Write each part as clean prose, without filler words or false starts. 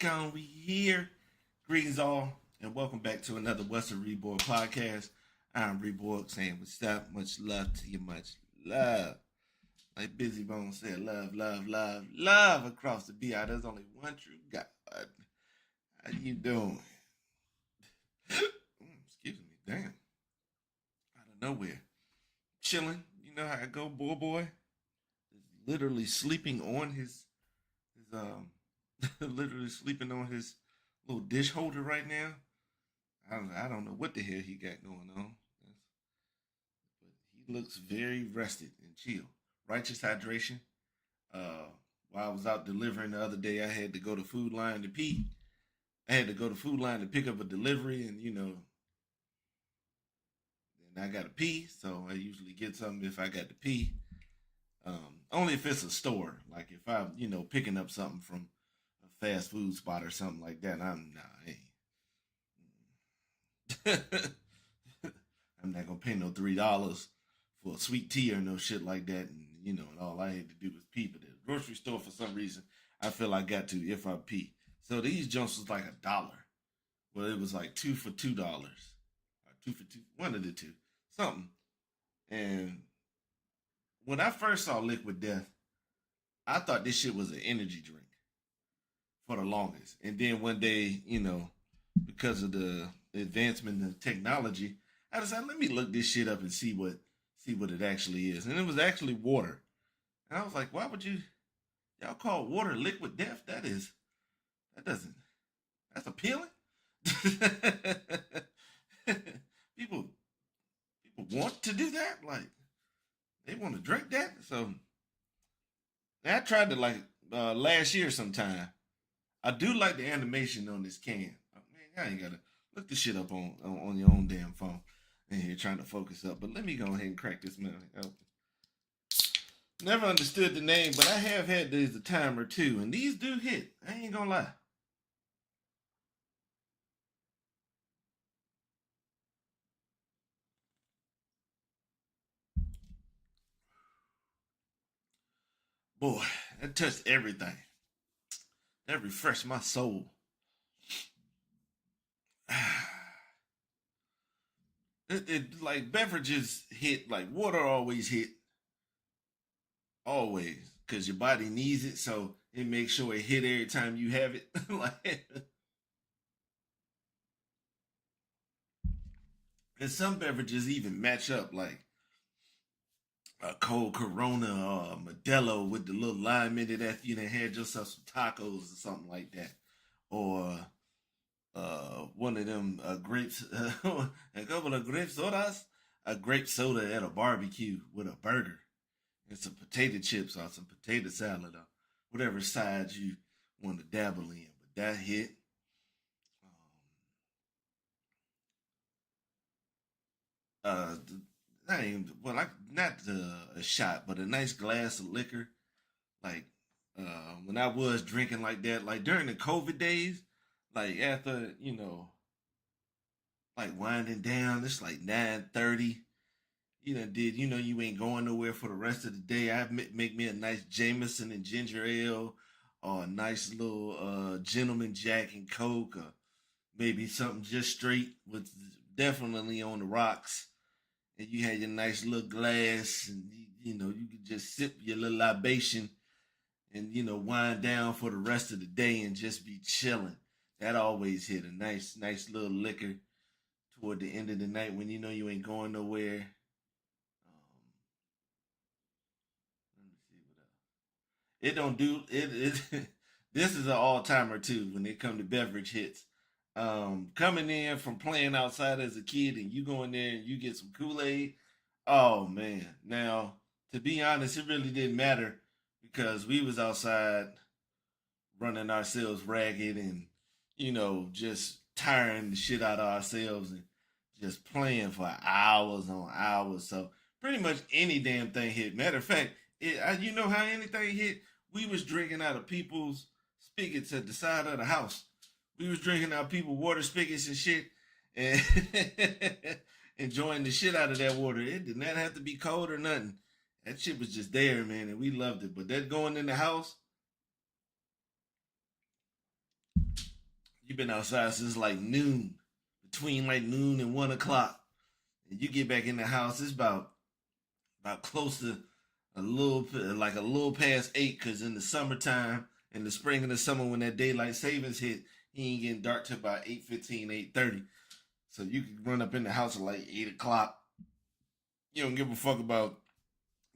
gone. We here. Greetings all, and welcome back to another What's a reborG podcast. I'm reborG saying what's up. Much love to you. Much love. Like Busy Bone said, love, love, love, love across the BI. There's only one true God. How you doing? Excuse me. Damn. Out of nowhere. Chilling. You know how I go, boy. Literally sleeping on his literally sleeping on his little dish holder right now. I don't know what the hell he got going on. But he looks very rested and chill. Righteous hydration. While I was out delivering the other day, I had to go to Food Line to pee. I had to go to Food Line to pick up a delivery, and then I got to pee. So I usually get something if I got to pee. Only if it's a store, like if I'm, picking up something from a fast food spot or something like that. I'm not gonna pay no $3 for a sweet tea or no shit like that. And all I had to do was pee. But at the grocery store, for some reason, I feel I got to if I pee. So these jumps was like $1. Well, it was like two for $2, or two for two, one of the two, something. And when I first saw Liquid Death, I thought this shit was an energy drink for the longest. And then one day, because of the advancement in technology, I decided let me look this shit up and see what it actually is. And it was actually water. And I was like, why would y'all call water Liquid Death? That's appealing. people want to do that? Like they want to drink that? So I tried to last year sometime. I do like the animation on this can. Man, I ain't gotta look this shit up on your own damn phone. And you're trying to focus up. But let me go ahead and crack this man open. Never understood the name, but I have had these a time or two, and these do hit. I ain't gonna lie. Boy, that touched everything. That refreshed my soul. It like beverages hit, like water always hit, always, because your body needs it, so it makes sure it hit every time you have it. And some beverages even match up, like a cold Corona or Modelo with the little lime in it after you done had yourself some tacos or something like that, or one of them grapes, a couple of grape sodas, a grape soda at a barbecue with a burger and some potato chips or some potato salad or whatever sides you want to dabble in. But that hit. Uh, I ain't, well, not a shot, but a nice glass of liquor. Like when I was drinking like that, like during the COVID days, like after like winding down, it's like 9:30. You ain't going nowhere for the rest of the day. I make me a nice Jameson and ginger ale, or a nice little gentleman Jack and Coke, or maybe something just straight with definitely on the rocks. And you had your nice little glass, and you could just sip your little libation, and wind down for the rest of the day and just be chilling. That always hit a nice little liquor toward the end of the night when you ain't going nowhere. Let me see what else. It don't do it. It this is an all timer too when it come to beverage hits. Coming in from playing outside as a kid and you go in there and you get some Kool Aid. Oh man! Now to be honest, it really didn't matter because we was outside running ourselves ragged and just tiring the shit out of ourselves and just playing for hours on hours. So pretty much any damn thing hit. Matter of fact, you know how anything hit? We was drinking out of people's spigots at the side of the house. We was drinking out people water spigots and shit, and enjoying the shit out of that water. It did not have to be cold or nothing. That shit was just there, man, and we loved it. But that going in the house, You've been outside since like noon, between like noon and 1 o'clock, and you get back in the house. It's about close to a little past 8. Because in the summertime, in the spring and the summer, when that daylight savings hit, he ain't getting dark till about 8:15, 8:30. So you can run up in the house at like 8 o'clock. You don't give a fuck about.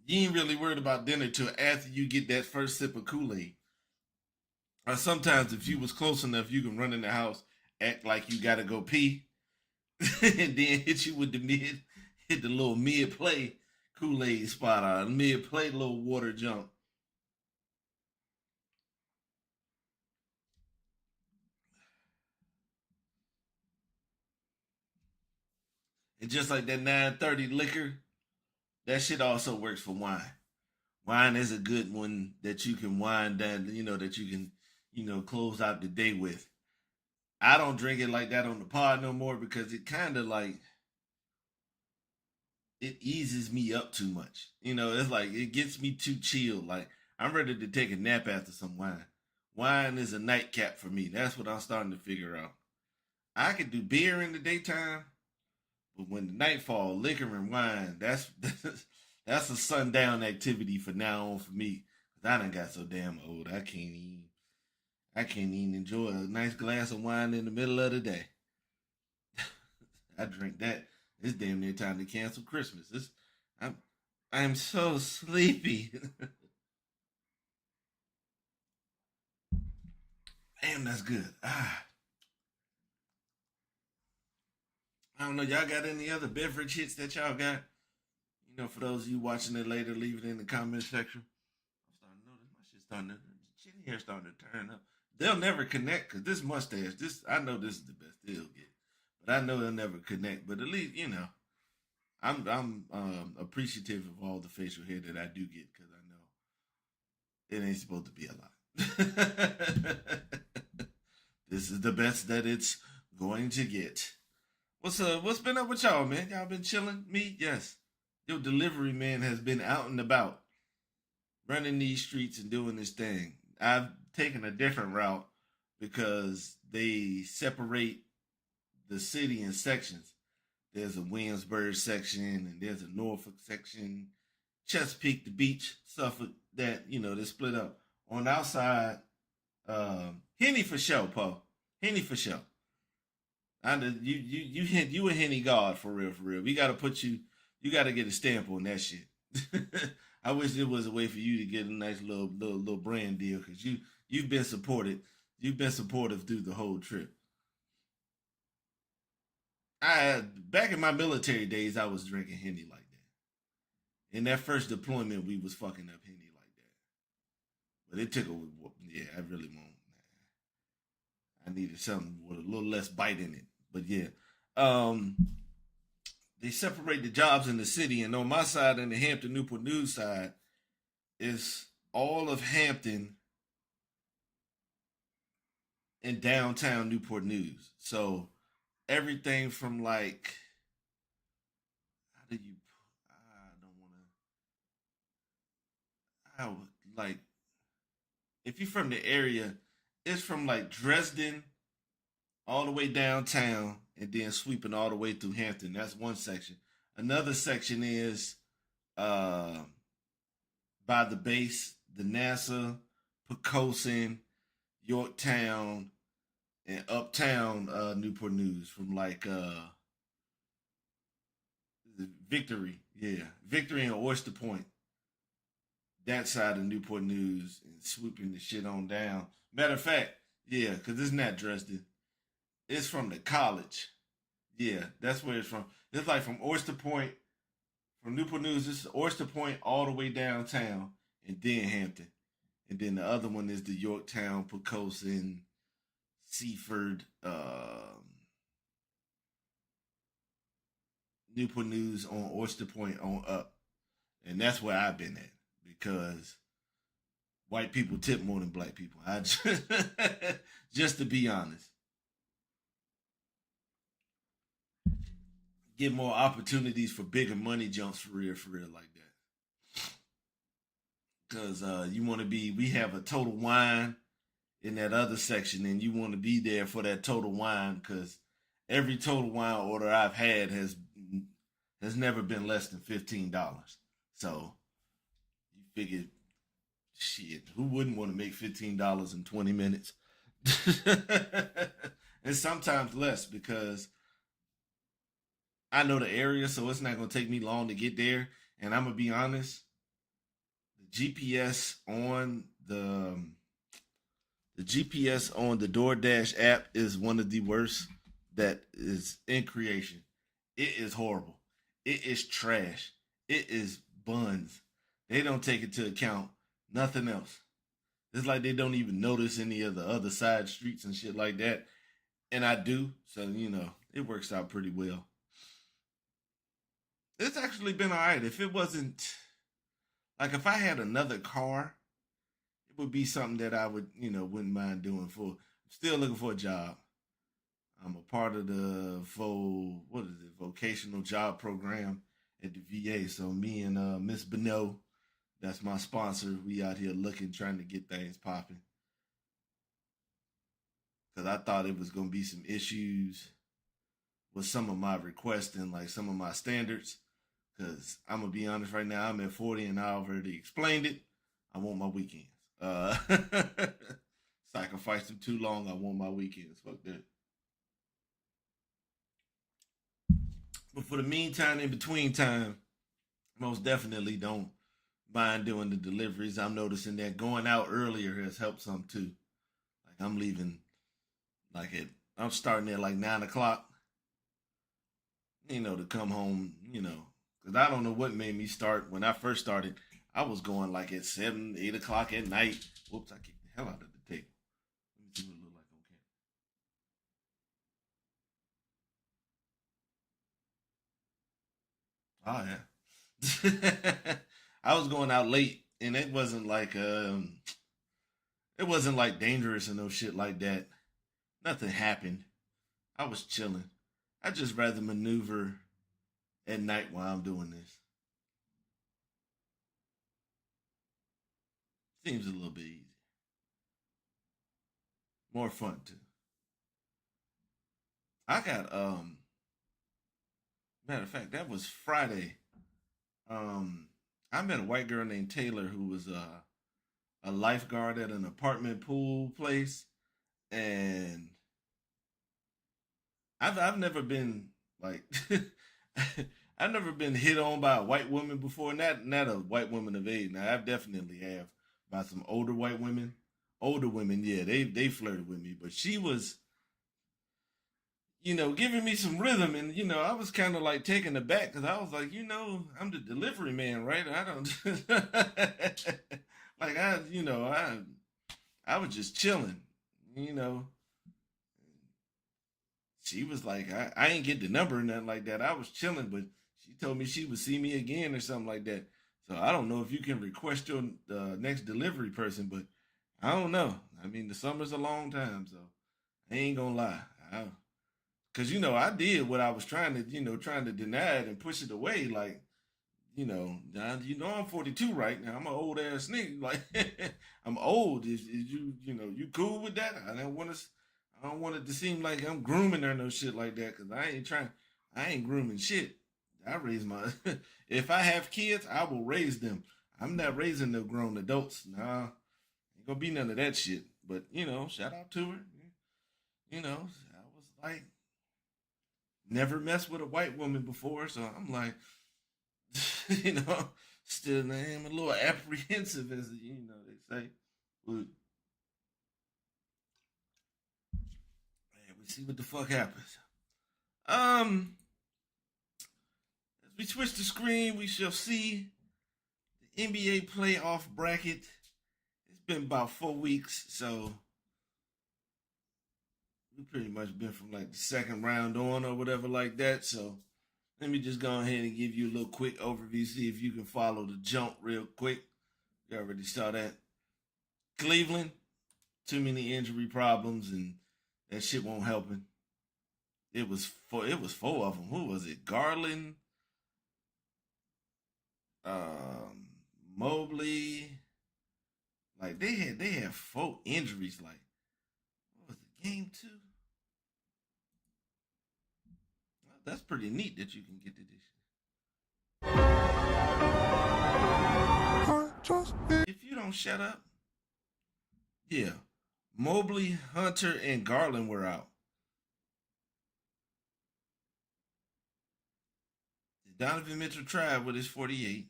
You ain't really worried about dinner till after you get that first sip of Kool Aid. Or sometimes, if you was close enough, you can run in the house, act like you gotta go pee, and then hit you with hit the little mid play Kool Aid spot on mid play little water jump. And just like that 9:30 liquor, that shit also works for wine. Wine is a good one that you can wind down, that you can, close out the day with. I don't drink it like that on the pod no more because it kind of like it eases me up too much. It's like it gets me too chilled. Like I'm ready to take a nap after some wine. Wine is a nightcap for me. That's what I'm starting to figure out. I could do beer in the daytime, but when the night fall, liquor and wine, that's a sundown activity for now on for me. Cause I done got so damn old. I can't even enjoy a nice glass of wine in the middle of the day. I drink that. It's damn near time to cancel Christmas. I'm I'm so sleepy. Damn, that's good. I don't know. Y'all got any other beverage hits that y'all got? For those of you watching it later, leave it in the comment section. I'm starting to notice my shit's starting to, chin hair starting to turn up. They'll never connect because this mustache, I know this is the best they'll get, but I know they'll never connect. But at least I'm appreciative of all the facial hair that I do get because I know it ain't supposed to be a lot. This is the best that it's going to get. What's been up with y'all, man? Y'all been chilling? Me, yes. Your delivery man has been out and about, running these streets and doing this thing. I've taken a different route because they separate the city in sections. There's a Williamsburg section and there's a Norfolk section, Chesapeake, the beach, Suffolk. They're split up. On the outside, Henny for show, Paul. Henny for show. You a Henny god for real, for real. We gotta put you. You gotta get a stamp on that shit. I wish there was a way for you to get a nice little brand deal because you've been supported. You've been supportive through the whole trip. Back in my military days, I was drinking Henny like that. In that first deployment, we was fucking up Henny like that. But it took a yeah. I really won't. I needed something with a little less bite in it. But yeah, um, they separate the jobs in the city, and on my side, in the Hampton Newport News side, is all of Hampton and downtown Newport News. So everything from like, how do you? I don't want to. I would like if you're from the area, it's from like Dresden all the way downtown and then sweeping all the way through Hampton. That's one section. Another section is uh, by the base, the NASA, Pocosin, Yorktown, and uptown Newport News from like Victory, yeah, Victory and Oyster Point. That side of Newport News and swooping the shit on down. Matter of fact, yeah, because it's not Dresden. It's from the college. Yeah, that's where it's from. It's like from Oyster Point, from Newport News. This is Oyster Point all the way downtown, and then Hampton, and then the other one is the Yorktown, Pocosin, Seaford, Newport News on Oyster Point on up, and that's where I've been at because white people tip more than black people. I just to be honest, get more opportunities for bigger money jumps for real like that. Cause you want to be. We have a Total Wine in that other section, and you want to be there for that Total Wine because every Total Wine order I've had has never been less than $15. So you figure, shit, who wouldn't want to make $15 in 20 minutes? And sometimes less because I know the area, so it's not gonna take me long to get there. And I'm gonna be honest, the GPS on the GPS on the DoorDash app is one of the worst that is in creation. It is horrible. It is trash. It is buns. They don't take into account nothing else. It's like they don't even notice any of the other side streets and shit like that. And I do, so it works out pretty well. It's actually been alright. If it wasn't like if I had another car, it would be something that I would, wouldn't mind doing for. I'm still looking for a job. I'm a part of the vocational job program at the VA. So me and Miss Beno, that's my sponsor, we out here looking, trying to get things popping. Cause I thought it was gonna be some issues with some of my requests and like some of my standards. Cause I'm gonna be honest right now, I'm at 40 and I already explained it. I want my weekends. Sacrificed them too long. I want my weekends. Fuck that. But for the meantime, in between time, most definitely don't mind doing the deliveries. I'm noticing that going out earlier has helped some too. Like I'm leaving like I'm starting at like 9 o'clock, to come home, because I don't know what made me start when I first started. I was going like at 7, 8 o'clock at night. Whoops, I kicked the hell out of the table. Let me see what it look like on camera. Oh yeah. I was going out late and it wasn't like dangerous and no shit like that. Nothing happened. I was chilling. I just rather maneuver at night while I'm doing this. Seems a little bit easy. More fun too. I got matter of fact, that was Friday. Um I met a white girl named Taylor who was a lifeguard at an apartment pool place, and I've never been like I've never been hit on by a white woman before. Not a white woman of age. Now I've definitely have by some older white women. Older women, yeah, they flirted with me, but she was, giving me some rhythm, and I was kind of like taken aback because I was like, I'm the delivery man, right? I don't like I was just chilling, you know. She was like, I ain't get the number or nothing like that. I was chilling, but she told me she would see me again or something like that. So I don't know if you can request your next delivery person, but I don't know. I mean, the summer's a long time, so I ain't gonna lie. Cause I did what I was trying to, trying to deny it and push it away. Like, now, I'm 42 right now. I'm an old ass nigga. Like, I'm old. Is you cool with that? I don't want it to seem like I'm grooming her no shit like that. Cause I ain't grooming shit. I raise my, if I have kids, I will raise them. I'm not raising no grown adults. Nah, ain't gonna be none of that shit. But shout out to her. I was like, never messed with a white woman before, so I'm like, you know, still I am a little apprehensive, as they say. But man, we see what the fuck happens. Um, as we switch the screen, we shall see the NBA playoff bracket. It's been about 4 weeks, so we pretty much been from like the second round on or whatever like that. So let me just go ahead and give you a little quick overview, see if you can follow the jump real quick. You already saw that. Cleveland, too many injury problems, and that shit won't helping. It was four of them. Who was it? Garland, um, Mobley. Like they had four injuries. Like Game 2. Well, that's pretty neat that you can get to this. If you don't shut up. Yeah. Mobley, Hunter, and Garland were out. Donovan Mitchell tried with his 48.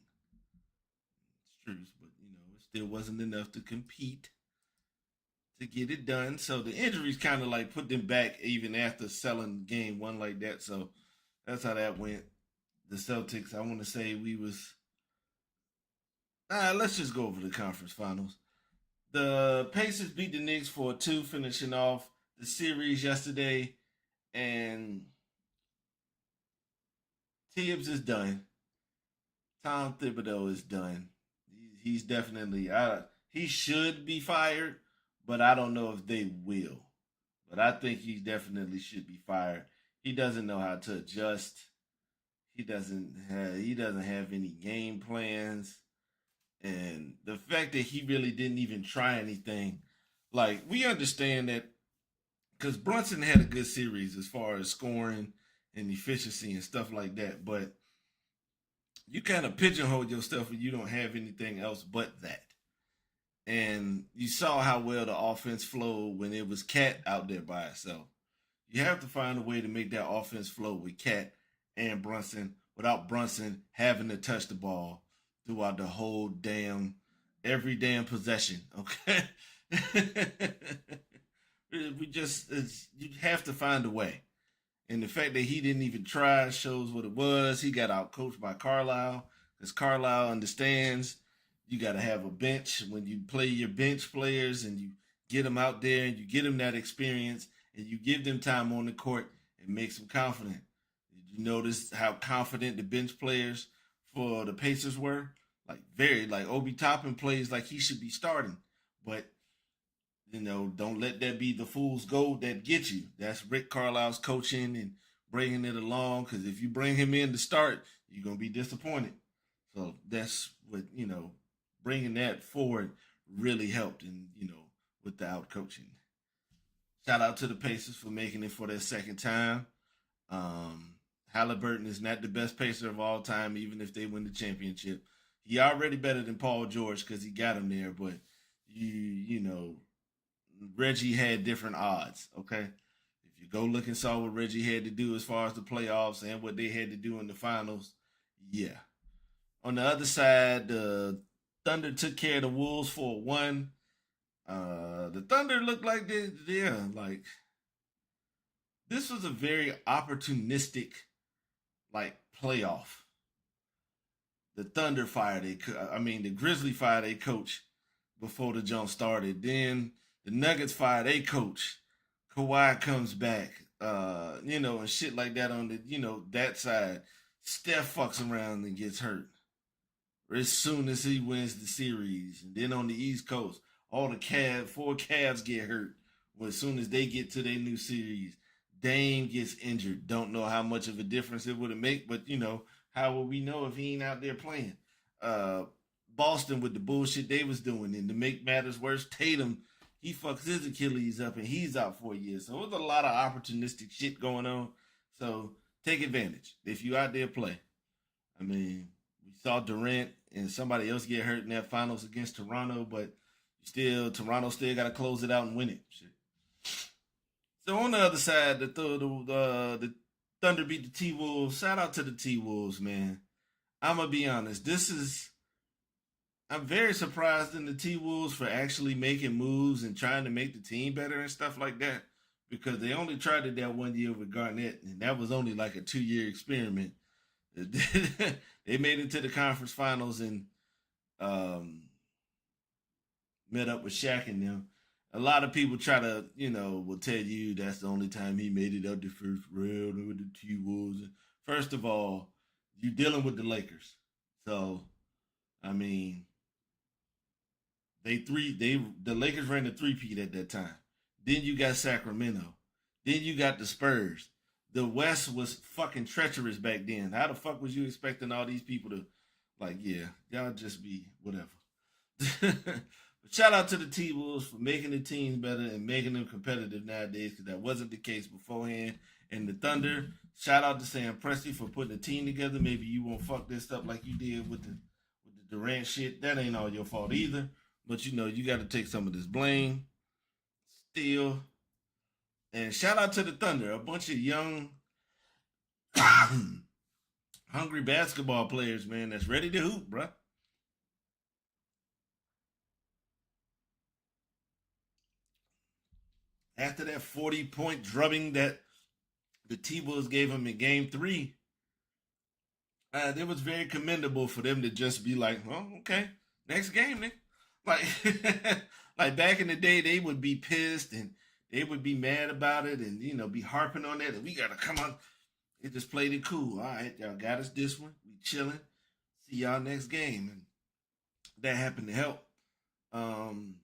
It's true, but it still wasn't enough to compete to get it done. So the injuries kind of like put them back even after selling game 1 like that. So that's how that went. The Celtics, I want to say we was. Let's just go over the conference finals. The Pacers beat the Knicks for 2, finishing off the series yesterday, and Tibbs is done. Tom Thibodeau is done. He's definitely he should be fired, but I don't know if they will. But I think he definitely should be fired. He doesn't know how to adjust. He doesn't have any game plans. And the fact that he really didn't even try anything, like we understand that because Brunson had a good series as far as scoring and efficiency and stuff like that, but you kind of pigeonhole yourself and you don't have anything else but that. And you saw how well the offense flowed when it was Cat out there by itself. You have to find a way to make that offense flow with Cat and Brunson without Brunson having to touch the ball throughout the whole every damn possession. Okay, you have to find a way. And the fact that he didn't even try shows what it was. He got out coached by Carlisle because Carlisle understands you got to have a bench when you play your bench players and you get them out there and you get them that experience and you give them time on the court and makes them confident. Did you notice how confident the bench players for the Pacers were? Like Obi Toppin plays like he should be starting. But, don't let that be the fool's gold that gets you. That's Rick Carlisle's coaching and bringing it along. Because if you bring him in to start, you're going to be disappointed. So that's what, bringing that forward really helped and, with the out coaching. Shout out to the Pacers for making it for their second time. Halliburton is not the best Pacer of all time, even if they win the championship. He already better than Paul George because he got him there, but Reggie had different odds, okay? If you go look and saw what Reggie had to do as far as the playoffs and what they had to do in the finals, yeah. On the other side, the Thunder took care of the Wolves for 1. The Thunder looked like this was a very opportunistic, playoff. The Thunder fired the Grizzly fired a coach before the jump started. Then the Nuggets fired a coach. Kawhi comes back, and shit like that on the, that side. Steph fucks around and gets hurt as soon as he wins the series. And then on the East Coast, all the 4 Cavs get hurt as soon as they get to their new series. Dame gets injured. Don't know how much of a difference it would have made, but how will we know if he ain't out there playing? Boston with the bullshit they was doing, and to make matters worse, Tatum, he fucks his Achilles up and he's out for a year. So there's a lot of opportunistic shit going on. So take advantage. If you out there, play. We saw Durant and somebody else get hurt in that finals against Toronto, but Toronto still got to close it out and win it. Shit. So on the other side, the Thunder beat the T-Wolves. Shout out to the T-Wolves, man. I'm going to be honest. I'm very surprised in the T-Wolves for actually making moves and trying to make the team better and stuff like that, because they only tried it that 1 year with Garnett, and that was only like a 2-year experiment. They made it to the conference finals and met up with Shaq and them. A lot of people try to, will tell you that's the only time he made it up the first round with the T-Wolves. First of all, you're dealing with the Lakers. So, the Lakers ran the 3-peat at that time. Then you got Sacramento. Then you got the Spurs. The West was fucking treacherous back then. How the fuck was you expecting all these people to, y'all just be whatever. But shout out to the T Wolves for making the teams better and making them competitive nowadays, because that wasn't the case beforehand. And the Thunder, shout out to Sam Presti for putting a team together. Maybe you won't fuck this up like you did with the Durant shit. That ain't all your fault either. But you got to take some of this blame still. And shout out to the Thunder, a bunch of young, hungry basketball players, man, that's ready to hoop, bruh. After that 40-point drubbing that the T Wolves gave them in game three, it was very commendable for them to just be like, "Oh, okay, next game, nigga." Like, like back in the day, they would be pissed and they would be mad about it, and be harping on that. And we gotta come on. They just played it cool. All right, y'all got us this one. We chilling. See y'all next game, and that happened to help. Um,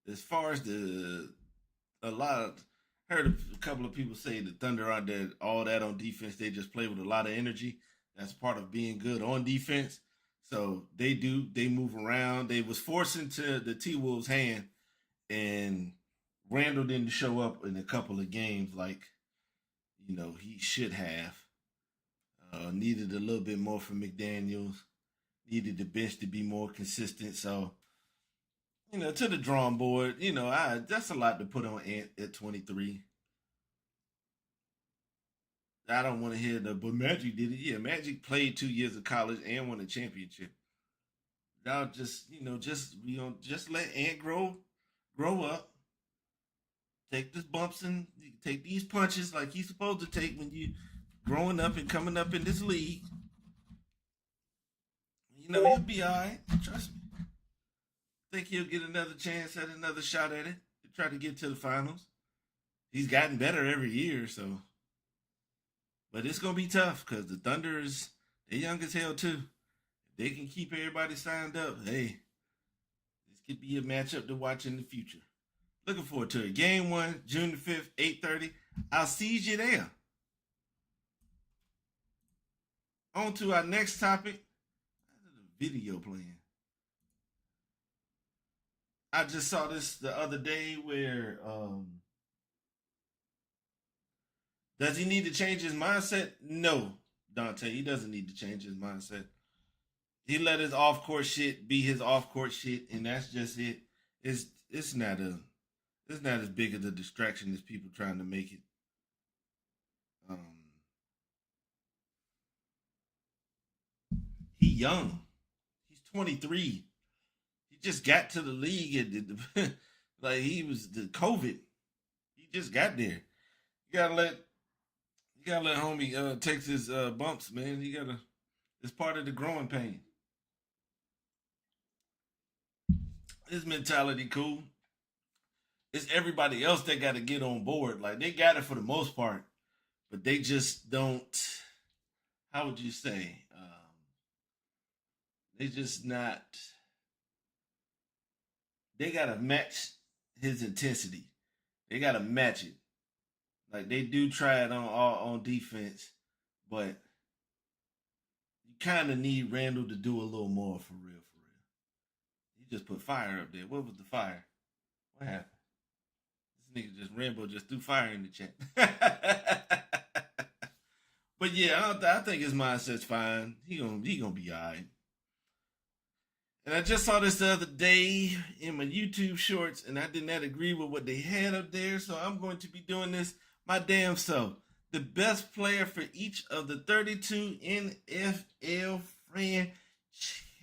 as far as a lot of heard a couple of people say the Thunder aren't that all that on defense. They just play with a lot of energy. That's part of being good on defense. So they do. They move around. They was forcing to the T Wolves' hand, and Randall didn't show up in a couple of games like he should have. Needed a little bit more from McDaniels. Needed the bench to be more consistent. So to the drawing board. That's a lot to put on Ant at 23. I don't want to hear but Magic did it. Yeah, Magic played 2 years of college and won a championship. Y'all just let Ant grow up, take these bumps and take these punches like he's supposed to take when you growing up and coming up in this league. He'll be all right. Trust me. Think he'll get another chance at another shot at it to try to get to the finals. He's gotten better every year, so. But it's gonna be tough because the Thunder they're young as hell too. If they can keep everybody signed up, hey, this could be a matchup to watch in the future. Looking forward to it. Game 1, June the 5th, 8:30. I'll see you there. On to our next topic. The video playing. I just saw this the other day where does he need to change his mindset? No, Dante. He doesn't need to change his mindset. He let his off court shit be his off court shit, and that's just it. It's not as big of a distraction as people trying to make it. He young. He's 23. He just got to the league and like he was the COVID. He just got there. You gotta let homie take his bumps, man. It's part of the growing pain. His mentality cool. It's everybody else that got to get on board. Like they got it for the most part, but they just don't. How would you say? They just not. They gotta match his intensity. They gotta match it. Like they do try it on defense, but you kind of need Randall to do a little more for real, for real. He just put fire up there. What was the fire? What happened? This nigga just Rambo just threw fire in the chat. But yeah, I think his mindset's fine. He gonna be alright. And I just saw this the other day in my YouTube shorts, and I did not agree with what they had up there, so I'm going to be doing this my damn self. The best player for each of the 32 NFL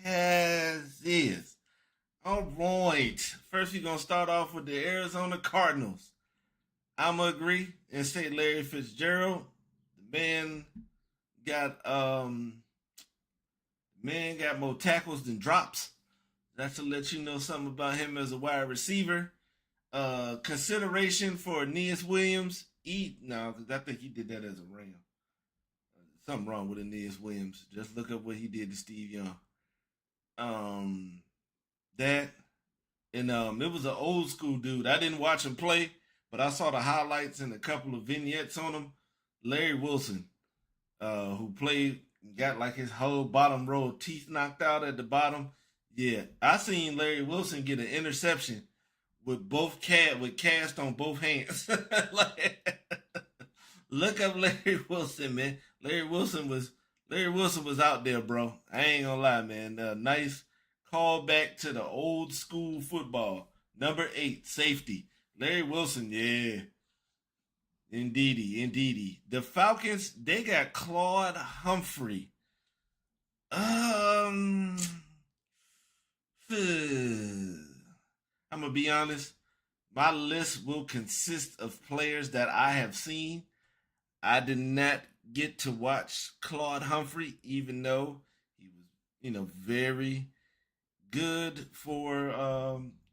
franchises. All right. First, we're going to start off with the Arizona Cardinals. I'm going to agree and say Larry Fitzgerald. The man got more tackles than drops. That's to let you know something about him as a wide receiver. Consideration for Aeneas Williams. Because I think he did that as a Ram. Something wrong with Aeneas Williams. Just look up what he did to Steve Young. That and it was an old school dude. I didn't watch him play, but I saw the highlights and a couple of vignettes on him. Larry Wilson, who got like his whole bottom row teeth knocked out at the bottom. Yeah, I seen Larry Wilson get an interception with with cast on both hands. Like, look up Larry Wilson, man. Larry Wilson was out there, bro. I ain't gonna lie, man. Nice call back to the old school football. Number 8, safety. Larry Wilson, yeah. Indeedy, indeedy. The Falcons, they got Claude Humphrey. Um I'm gonna be honest. My list will consist of players that I have seen. I did not get to watch Claude Humphrey, even though he was, very good for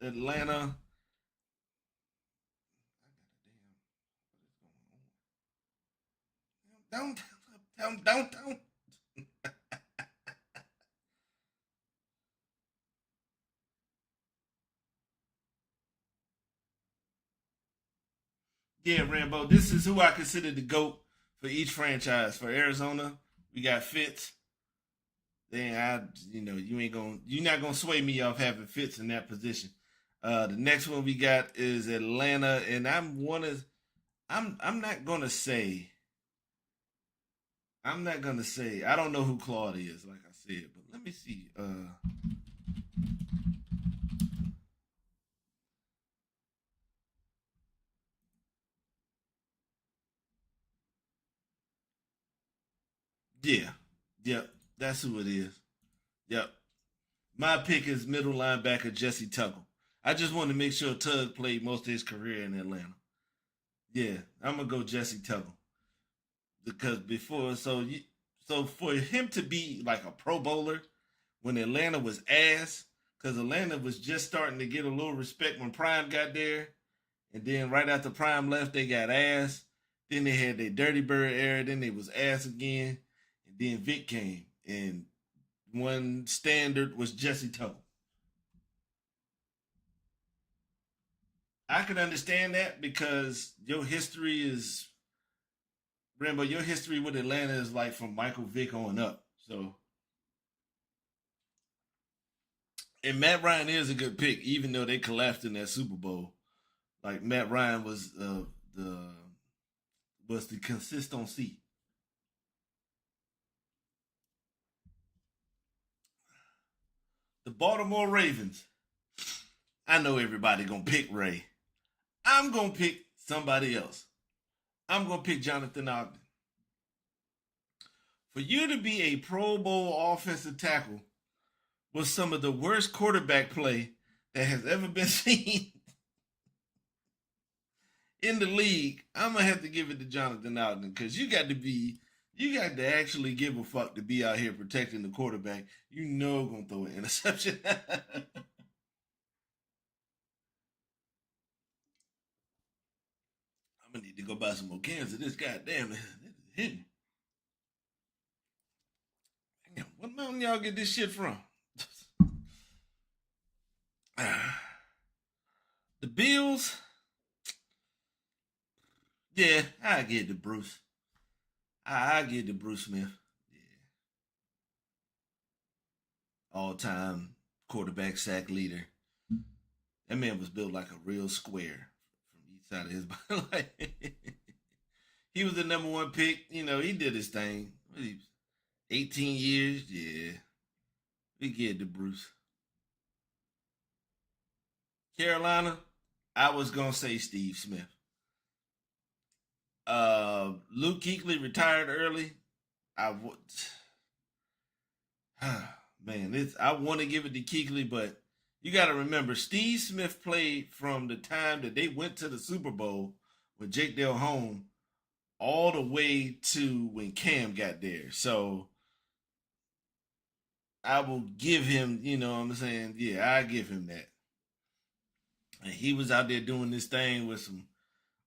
Atlanta. Don't. Yeah, Rambo. This is who I consider the GOAT for each franchise. For Arizona, we got Fitz. Then you're not gonna sway me off having Fitz in that position. The next one we got is Atlanta, and I'm not gonna say I don't know who Claude is, like I said, but let me see. Yeah, yep, that's who it is. Yep, my pick is middle linebacker Jesse Tuggle. I just want to make sure Tug played most of his career in Atlanta. Yeah, I'm gonna go Jesse Tuggle because so for him to be like a Pro Bowler when Atlanta was ass, because Atlanta was just starting to get a little respect when Prime got there, and then right after Prime left, they got ass. Then they had their Dirty Bird era. Then they was ass again, and then Vic came, and one standard was Jesse Tuggle. I can understand that because your history is Rambo. Your history with Atlanta is like from Michael Vick on up. So, and Matt Ryan is a good pick, even though they collapsed in that Super Bowl. Like Matt Ryan the was the consistency. The Baltimore Ravens. I know everybody gonna pick Ray. I'm gonna pick somebody else. I'm gonna pick Jonathan Ogden. For you to be a Pro Bowl offensive tackle was some of the worst quarterback play that has ever been seen in the league. I'm gonna have to give it to Jonathan Ogden because you got to actually give a fuck to be out here protecting the quarterback. You know, gonna throw an interception. I'm gonna need to go buy some more cans of this. Goddamn, this is hitting. Damn, what mountain y'all get this shit from? The Bills. Yeah, I get the Bruce. I get the Bruce Smith. Yeah, all time quarterback sack leader. That man was built like a real square from each side of his body. Like, he was the number 1 pick. He did his thing. 18 years. Yeah, we get the Bruce. Carolina. I was gonna say Steve Smith. Luke Kuechly retired early. I would, man, I want to give it to Kuechly, but you got to remember Steve Smith played from the time that they went to the Super Bowl with Jake Del Home all the way to when Cam got there. So I will give him, what I'm saying? Yeah, I give him that. And he was out there doing this thing with some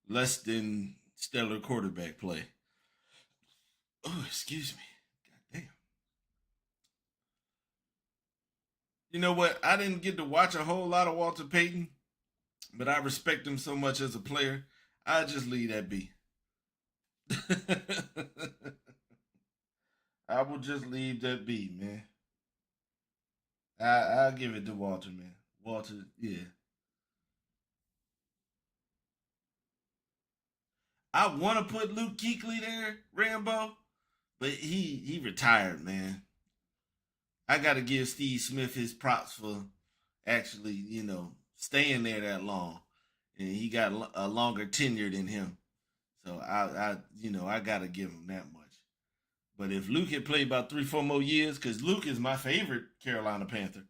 less than stellar quarterback play. Oh, excuse me. God damn. You know what? I didn't get to watch a whole lot of Walter Payton, but I respect him so much as a player. I just leave that be. I will just leave that be, man. I'll give it to Walter, man. Walter, yeah. I want to put Luke Kuechly there, Rambo, but he retired, man. I got to give Steve Smith his props for actually, staying there that long, and he got a longer tenure than him. So I got to give him that much. But if Luke had played about 3, 4 more years, because Luke is my favorite Carolina Panther,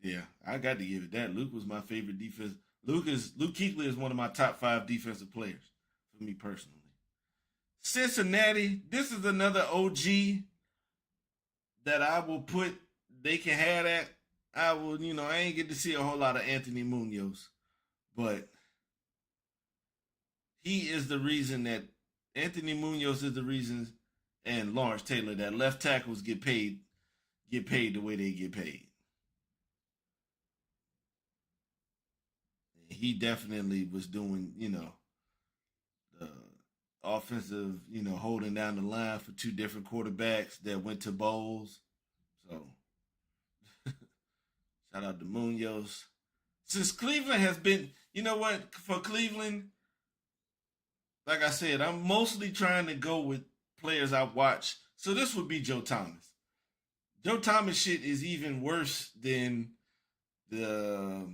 yeah, I got to give it that. Luke was my favorite defense. Luke Kuechly is one of my top 5 defensive players for me personally. Cincinnati, this is another OG that I will put. They can have that. I will, I ain't get to see a whole lot of Anthony Munoz, but he is the reason that Anthony Munoz is the reason, and Lawrence Taylor, that left tackles get paid the way they get paid. He definitely was doing, the offensive, holding down the line for 2 different quarterbacks that went to bowls. So shout out to Munoz. Since Cleveland has been, you know what, for Cleveland, like I said, I'm mostly trying to go with players I watch. So this would be Joe Thomas. Joe Thomas shit is even worse than the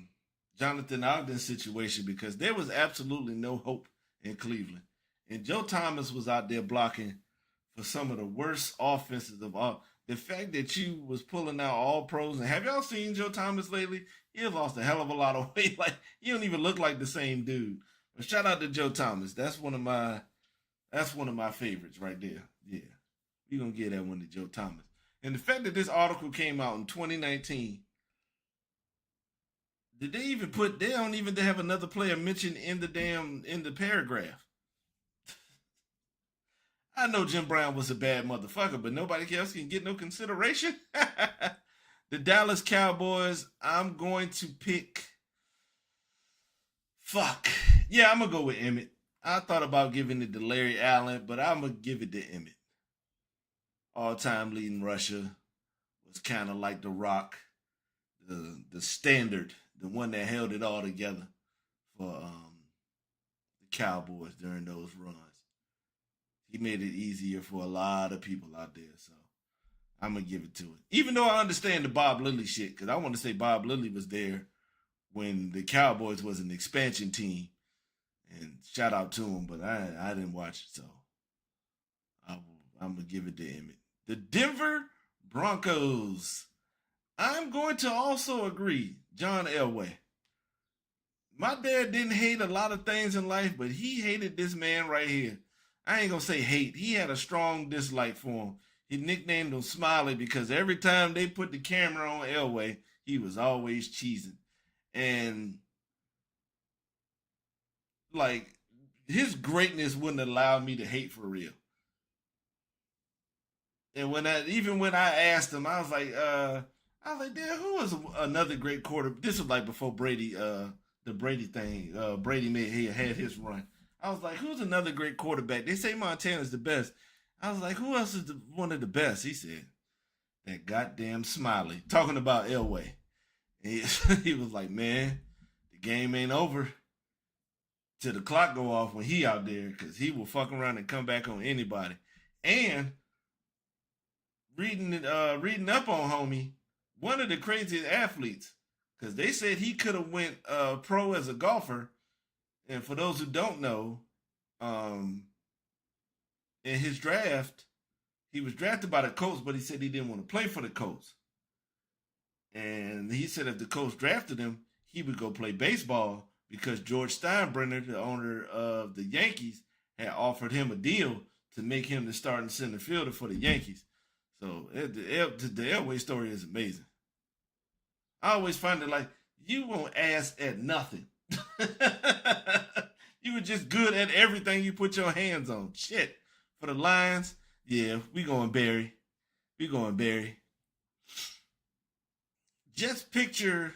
Jonathan Ogden situation because there was absolutely no hope in Cleveland. And Joe Thomas was out there blocking for some of the worst offenses of all. The fact that you was pulling out all pros, and have y'all seen Joe Thomas lately? He has lost a hell of a lot of weight. Like he don't even look like the same dude. But shout out to Joe Thomas. That's one of my favorites right there. Yeah. We're gonna give that one to Joe Thomas. And the fact that this article came out in 2019, did they even put they don't even have another player mentioned in the paragraph. I know Jim Brown was a bad motherfucker, but nobody else can get no consideration. The Dallas Cowboys, I'm going to pick. Fuck. Yeah, I'm going to go with Emmett. I thought about giving it to Larry Allen, but I'm going to give it to Emmett. All time leading rusher was kind of like The Rock, the standard, the one that held it all together for the Cowboys during those runs. He made it easier for a lot of people out there. So I'm gonna give it to it. Even though I understand the Bob Lilly shit, because I want to say Bob Lilly was there when the Cowboys was an expansion team, and shout out to him, but I didn't watch it, so I'm gonna give it to Emmett. The Denver Broncos. I'm going to also agree, John Elway. My dad didn't hate a lot of things in life, but he hated this man right here. I ain't gonna say hate. He had a strong dislike for him. He nicknamed him Smiley because every time they put the camera on Elway, he was always cheesing. And like his greatness wouldn't allow me to hate for real. And when I asked him, Dad, who was another great quarter? This was like before Brady, the Brady thing. Brady he had his run. I was like, who's another great quarterback? They say Montana's the best. I was like, who else is one of the best? He said, that goddamn Smiley. Talking about Elway. He, he was like, man, the game ain't over till the clock go off when he out there because he will fuck around and come back on anybody. And reading up on homie, one of the craziest athletes, because they said he could have went pro as a golfer. And for those who don't know, um, in his draft, he was drafted by the Colts, but he said he didn't want to play for the Colts. And he said if the Colts drafted him, he would go play baseball because George Steinbrenner, the owner of the Yankees, had offered him a deal to make him the starting center fielder for the Yankees. So the Elway story is amazing. I always find it like you won't ask at nothing. You were just good at everything you put your hands on. Shit. For the Lions, yeah, we going Barry. We going Barry. Just picture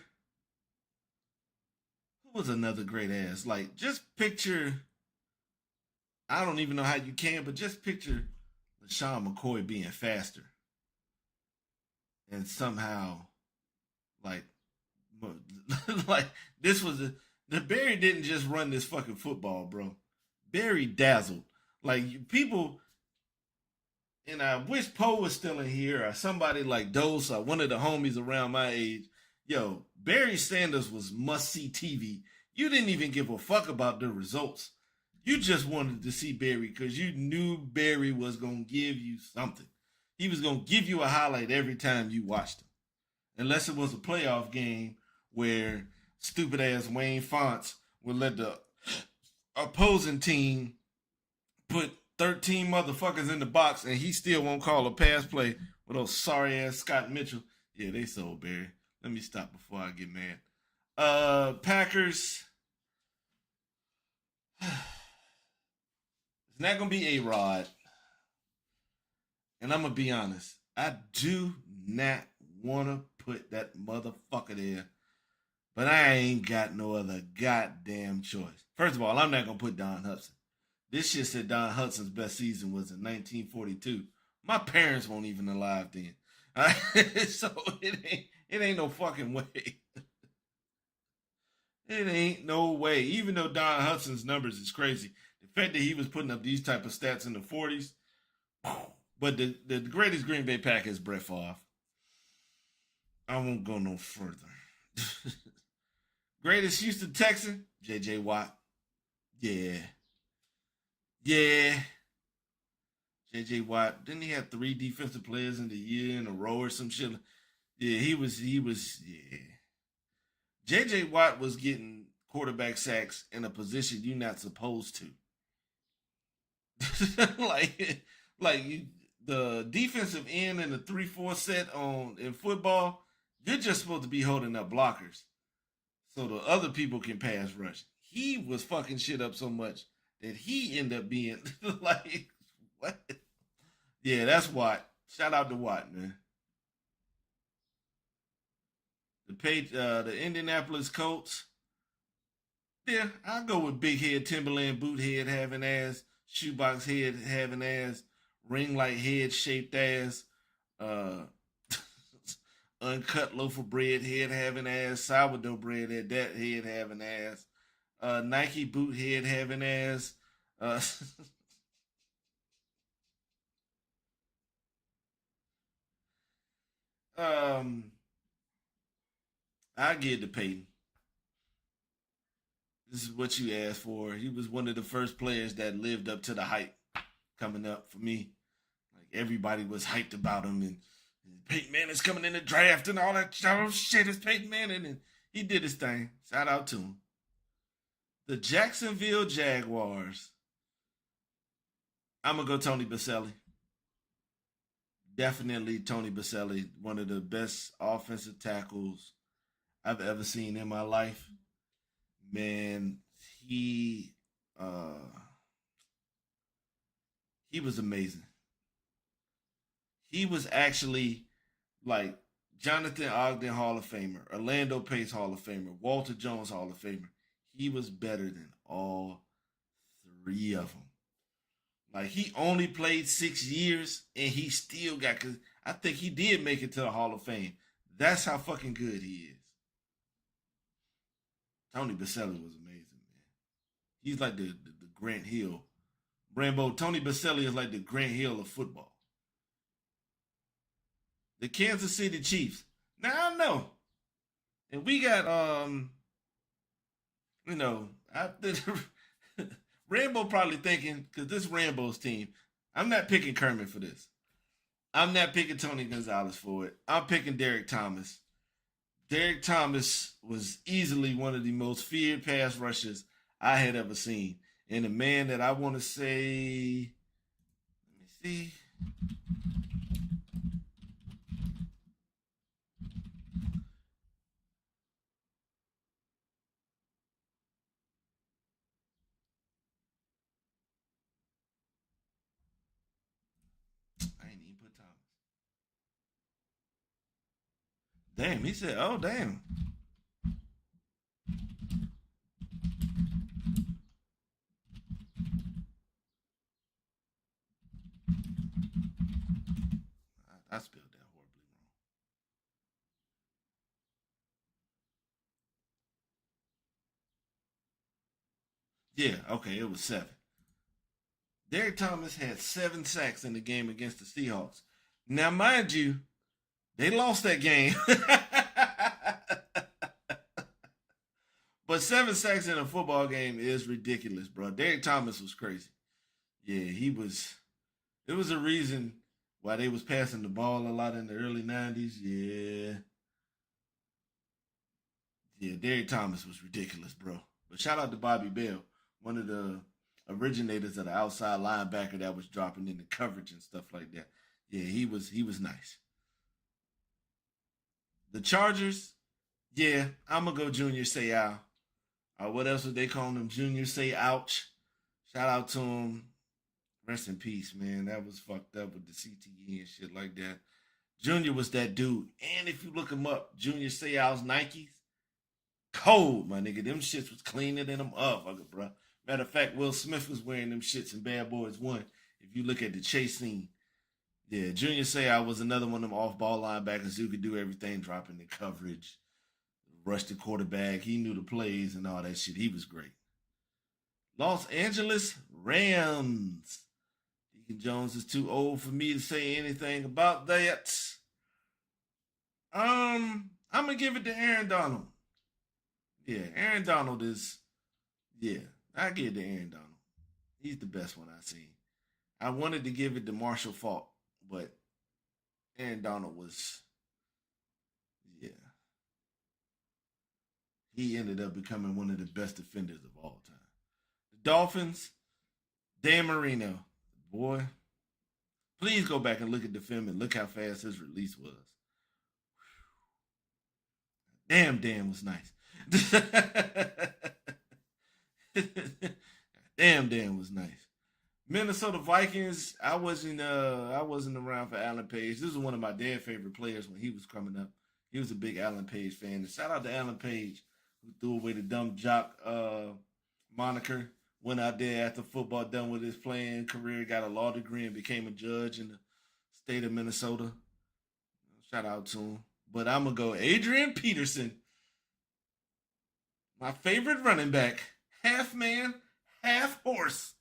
who was another great ass. Like, just picture. I don't even know how you can, but just picture LaShawn McCoy being faster and somehow Like, like this was the Barry didn't just run this fucking football, bro. Barry dazzled. Like people, and I wish Poe was still in here or somebody like Dose or one of the homies around my age. Yo, Barry Sanders was must see TV. You didn't even give a fuck about the results. You just wanted to see Barry because you knew Barry was gonna give you something. He was gonna give you a highlight every time you watched him, unless it was a playoff game where stupid ass Wayne Fonts would let the opposing team put 13 motherfuckers in the box and he still won't call a pass play with those sorry ass Scott Mitchell. Yeah, they sold Barry. Let me stop before I get mad. Packers. It's not gonna be A-Rod. And I'm gonna be honest. I do not wanna put that motherfucker there. But I ain't got no other goddamn choice. First of all, I'm not gonna put Don Hutson. This shit said Don Hutson's best season was in 1942. My parents weren't even alive then. So it ain't no fucking way. It ain't no way. Even though Don Hutson's numbers is crazy, the fact that he was putting up these type of stats in the 40s. But the greatest Green Bay Packer is Brett Favre. I won't go no further. Greatest Houston Texan, J.J. Watt. Yeah. Yeah. J.J. Watt. Didn't he have 3 defensive players in the year in a row or some shit? Yeah, he was, yeah. J.J. Watt was getting quarterback sacks in a position you're not supposed to. The defensive end in the 3-4 set in football, you're just supposed to be holding up blockers so the other people can pass rush. He was fucking shit up so much that he ended up being like, what? Yeah, that's Watt. Shout out to Watt, man. The Indianapolis Colts. Yeah, I'll go with big head, Timberland boot head having ass, shoebox head having ass, ring light head shaped ass, uh, uncut loaf of bread head having ass, sourdough bread at that head having ass, Nike boot head having ass. um, I give it to Peyton. This is what you asked for. He was one of the first players that lived up to the hype coming up for me. Like everybody was hyped about him, and Peyton Manning's coming in the draft and all that shit. Is Peyton Manning, and he did his thing. Shout out to him. The Jacksonville Jaguars. I'm gonna go Tony Baselli. Definitely Tony Baselli, one of the best offensive tackles I've ever seen in my life. Man, he uh he was amazing. He was actually like Jonathan Ogden Hall of Famer, Orlando Pace Hall of Famer, Walter Jones Hall of Famer. He was better than all 3 of them. Like he only played 6 years and he still got. Cause I think he did make it to the Hall of Fame. That's how fucking good he is. Tony Baselli was amazing, man. He's like the Grant Hill. Rambo. Tony Baselli is like the Grant Hill of football. The Kansas City Chiefs. Now I know, and we got you know, I Rambo probably thinking because this Rambo's team. I'm not picking Kermit for this. I'm not picking Tony Gonzalez for it. I'm picking Derek Thomas. Derek Thomas was easily one of the most feared pass rushers I had ever seen. And a man that I want to say, let me see. I ain't even put Thomas. Damn, he said, oh, damn. I spelled that horribly wrong. Yeah, okay, it was 7. Derrick Thomas had 7 sacks in the game against the Seahawks. Now, mind you, they lost that game. But 7 sacks in a football game is ridiculous, bro. Derrick Thomas was crazy. Yeah, he was. It was a reason why they was passing the ball a lot in the early '90s. Yeah, yeah. Derrick Thomas was ridiculous, bro. But shout out to Bobby Bell, one of the originators of the outside linebacker that was dropping into coverage and stuff like that. Yeah, he was nice. The Chargers, yeah, I'm gonna go Junior Seau. What else would they call him? Junior Say Ouch. Shout out to him. Rest in peace, man. That was fucked up with the CTE and shit like that. Junior was that dude. And if you look him up, Junior Seau's Nikes, cold, my nigga. Them shits was cleaner than them motherfucker, bro. Matter of fact, Will Smith was wearing them shits in Bad Boys 1. If you look at the chase scene. Yeah, Junior Seau was another one of them off-ball linebackers who could do everything, dropping the coverage, rush the quarterback. He knew the plays and all that shit. He was great. Los Angeles Rams. Deacon Jones is too old for me to say anything about that. I'm gonna give it to Aaron Donald. Yeah, Aaron Donald is. Yeah, I give it to Aaron Donald. He's the best one I've seen. I wanted to give it to Marshall Faulk, but Aaron Donald was. Yeah, he ended up becoming one of the best defenders of all time. The Dolphins, Dan Marino, boy, please go back and look at the film and look how fast his release was. Damn, Dan was nice. Damn, Dan was nice. Minnesota Vikings. I wasn't around for Alan Page. This is one of my dad's favorite players when he was coming up. He was a big Alan Page fan. And shout out to Alan Page who threw away the dumb jock moniker. Went out there after football, done with his playing career, got a law degree, and became a judge in the state of Minnesota. Shout out to him. But I'm gonna go Adrian Peterson, my favorite running back, half man, half horse.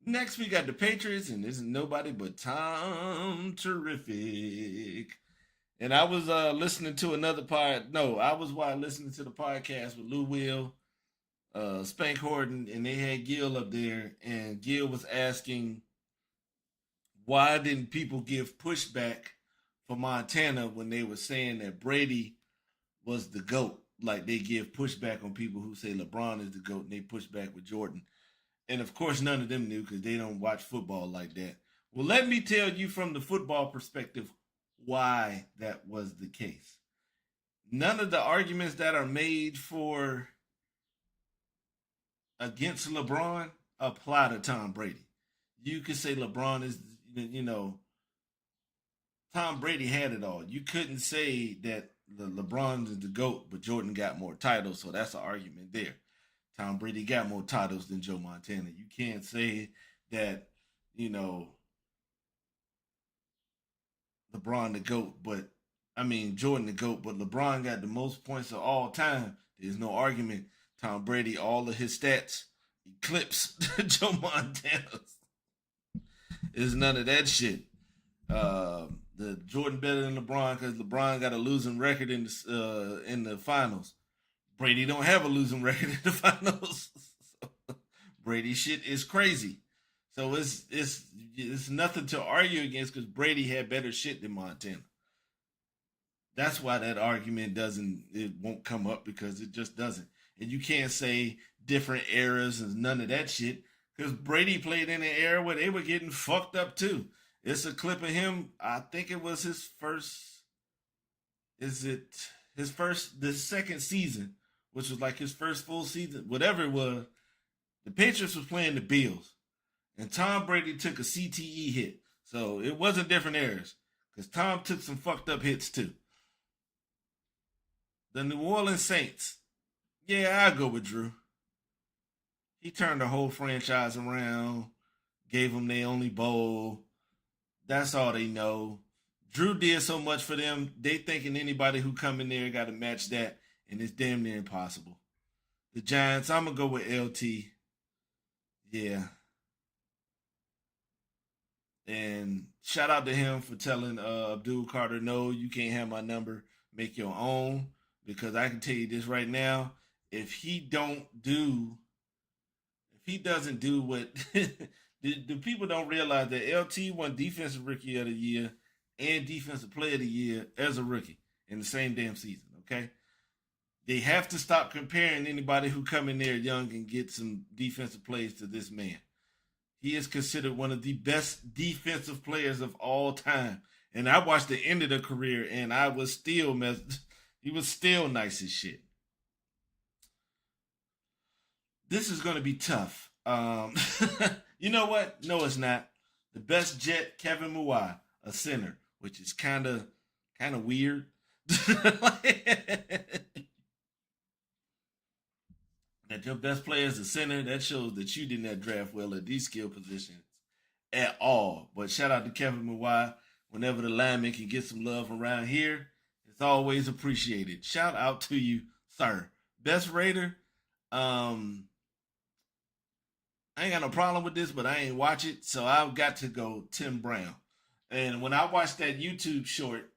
Next, we got the Patriots, and this is nobody but Tom Terrific. And I was listening to another pod. No, I was listening to the podcast with Lou Will, Spank Horton, and they had Gil up there, and Gil was asking why didn't people give pushback for Montana when they were saying that Brady was the GOAT? Like they give pushback on people who say LeBron is the GOAT, and they push back with Jordan. And of course, none of them knew because they don't watch football like that. Well, let me tell you from the football perspective why that was the case. None of the arguments that are made for against LeBron apply to Tom Brady. You could say LeBron is, Tom Brady had it all. You couldn't say that LeBron is the GOAT, but Jordan got more titles, so that's an argument there. Tom Brady got more titles than Joe Montana. You can't say that, LeBron the GOAT, Jordan the GOAT, but LeBron got the most points of all time. There's no argument. Tom Brady, all of his stats eclipse Joe Montana's. There's none of that shit. The Jordan better than LeBron because LeBron got a losing record in the finals. Brady don't have a losing record in the finals. So, Brady shit is crazy. So it's nothing to argue against because Brady had better shit than Montana. That's why that argument won't come up because it just doesn't. And you can't say different eras and none of that shit because Brady played in an era where they were getting fucked up too. It's a clip of him. I think it was his first. Is it his first? The second season, which was like his first full season, whatever it was. The Patriots was playing the Bills, and Tom Brady took a CTE hit. So it wasn't different eras because Tom took some fucked up hits too. The New Orleans Saints. Yeah, I'll go with Drew. He turned the whole franchise around, gave them their only bowl. That's all they know. Drew did so much for them. They thinking anybody who come in there got to match that, and it's damn near impossible. The Giants, I'm gonna go with LT. Yeah. And shout out to him for telling Abdul Carter, no, you can't have my number. Make your own. Because I can tell you this right now, if he don't do, if he doesn't do what the people don't realize that LT won Defensive Rookie of the Year and Defensive Player of the Year as a rookie in the same damn season. Okay, they have to stop comparing anybody who come in there young and get some defensive plays to this man. He is considered one of the best defensive players of all time. And I watched the end of the career, and I was still messed. He was still nice as shit. This is going to be tough. You know what? No, it's not. The best Jet, Kevin Muai, a center, which is kind of weird. That your best player is a center, that shows that you did not draft well at these skill positions at all. But shout out to Kevin Muai. Whenever the lineman can get some love around here, it's always appreciated. Shout out to you, sir. Best Raider. I ain't got no problem with this, but I ain't watch it, so I've got to go Tim Brown. And when I watched that YouTube short,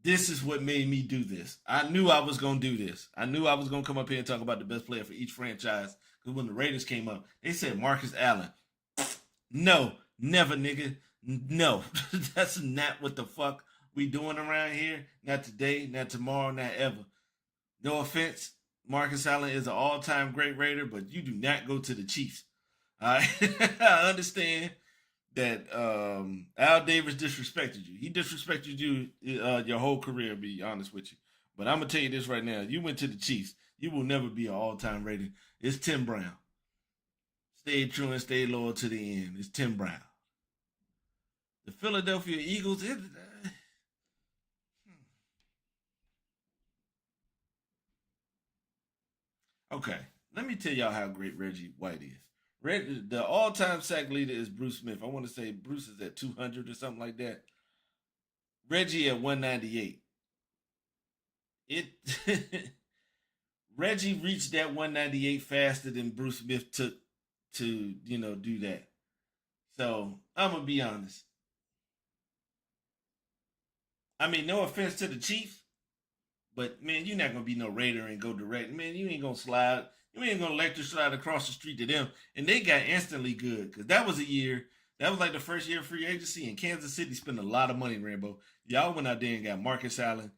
this is what made me do this. I knew I was gonna do this. I knew I was gonna come up here and talk about the best player for each franchise. Because when the Raiders came up, they said Marcus Allen. No, never, nigga. No, that's not what the fuck we doing around here. Not today, not tomorrow, not ever. No offense, Marcus Allen is an all-time great Raider, but you do not go to the Chiefs. I understand that Al Davis disrespected you. He disrespected you your whole career, to be honest with you. But I'm gonna tell you this right now: you went to the Chiefs. You will never be an all-time Raider. It's Tim Brown. Stay true and stay loyal to the end. It's Tim Brown. The Philadelphia Eagles. Okay, let me tell y'all how great Reggie White is. The all-time sack leader is Bruce Smith. I want to say Bruce is at 200 or something like that. Reggie at 198. It Reggie reached that 198 faster than Bruce Smith took to do that. So I'm gonna be honest. I mean, no offense to the Chiefs, but man, you're not gonna be no Raider and go direct. Man, you ain't gonna slide. You ain't gonna electric slide across the street to them. And they got instantly good because that was a year. That was like the first year of free agency, and Kansas City spent a lot of money. Rambo, y'all went out there and got Marcus Allen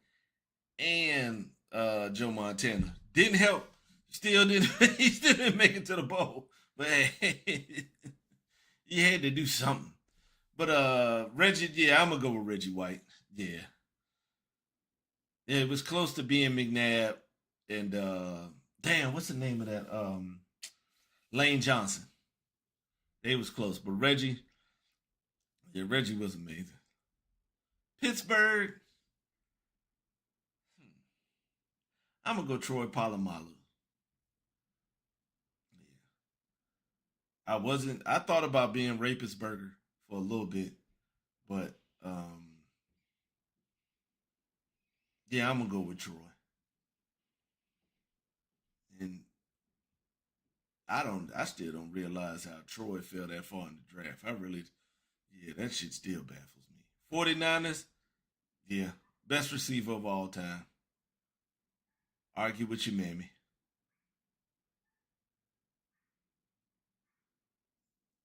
and Joe Montana. Didn't help. Still didn't. He still didn't make it to the bowl. But hey, he had to do something. But Reggie, yeah, I'm gonna go with Reggie White. Yeah, it was close to being McNabb and damn, what's the name of that? Lane Johnson. They was close, but Reggie, yeah, Reggie was amazing. Pittsburgh, I'm gonna go Troy Polamalu. Yeah, I wasn't. I thought about being Rapist Burger for a little bit, but yeah, I'm gonna go with Troy. And I still don't realize how Troy fell that far in the draft. I really, yeah, that shit still baffles me. 49ers, yeah, best receiver of all time. Argue with your mammy.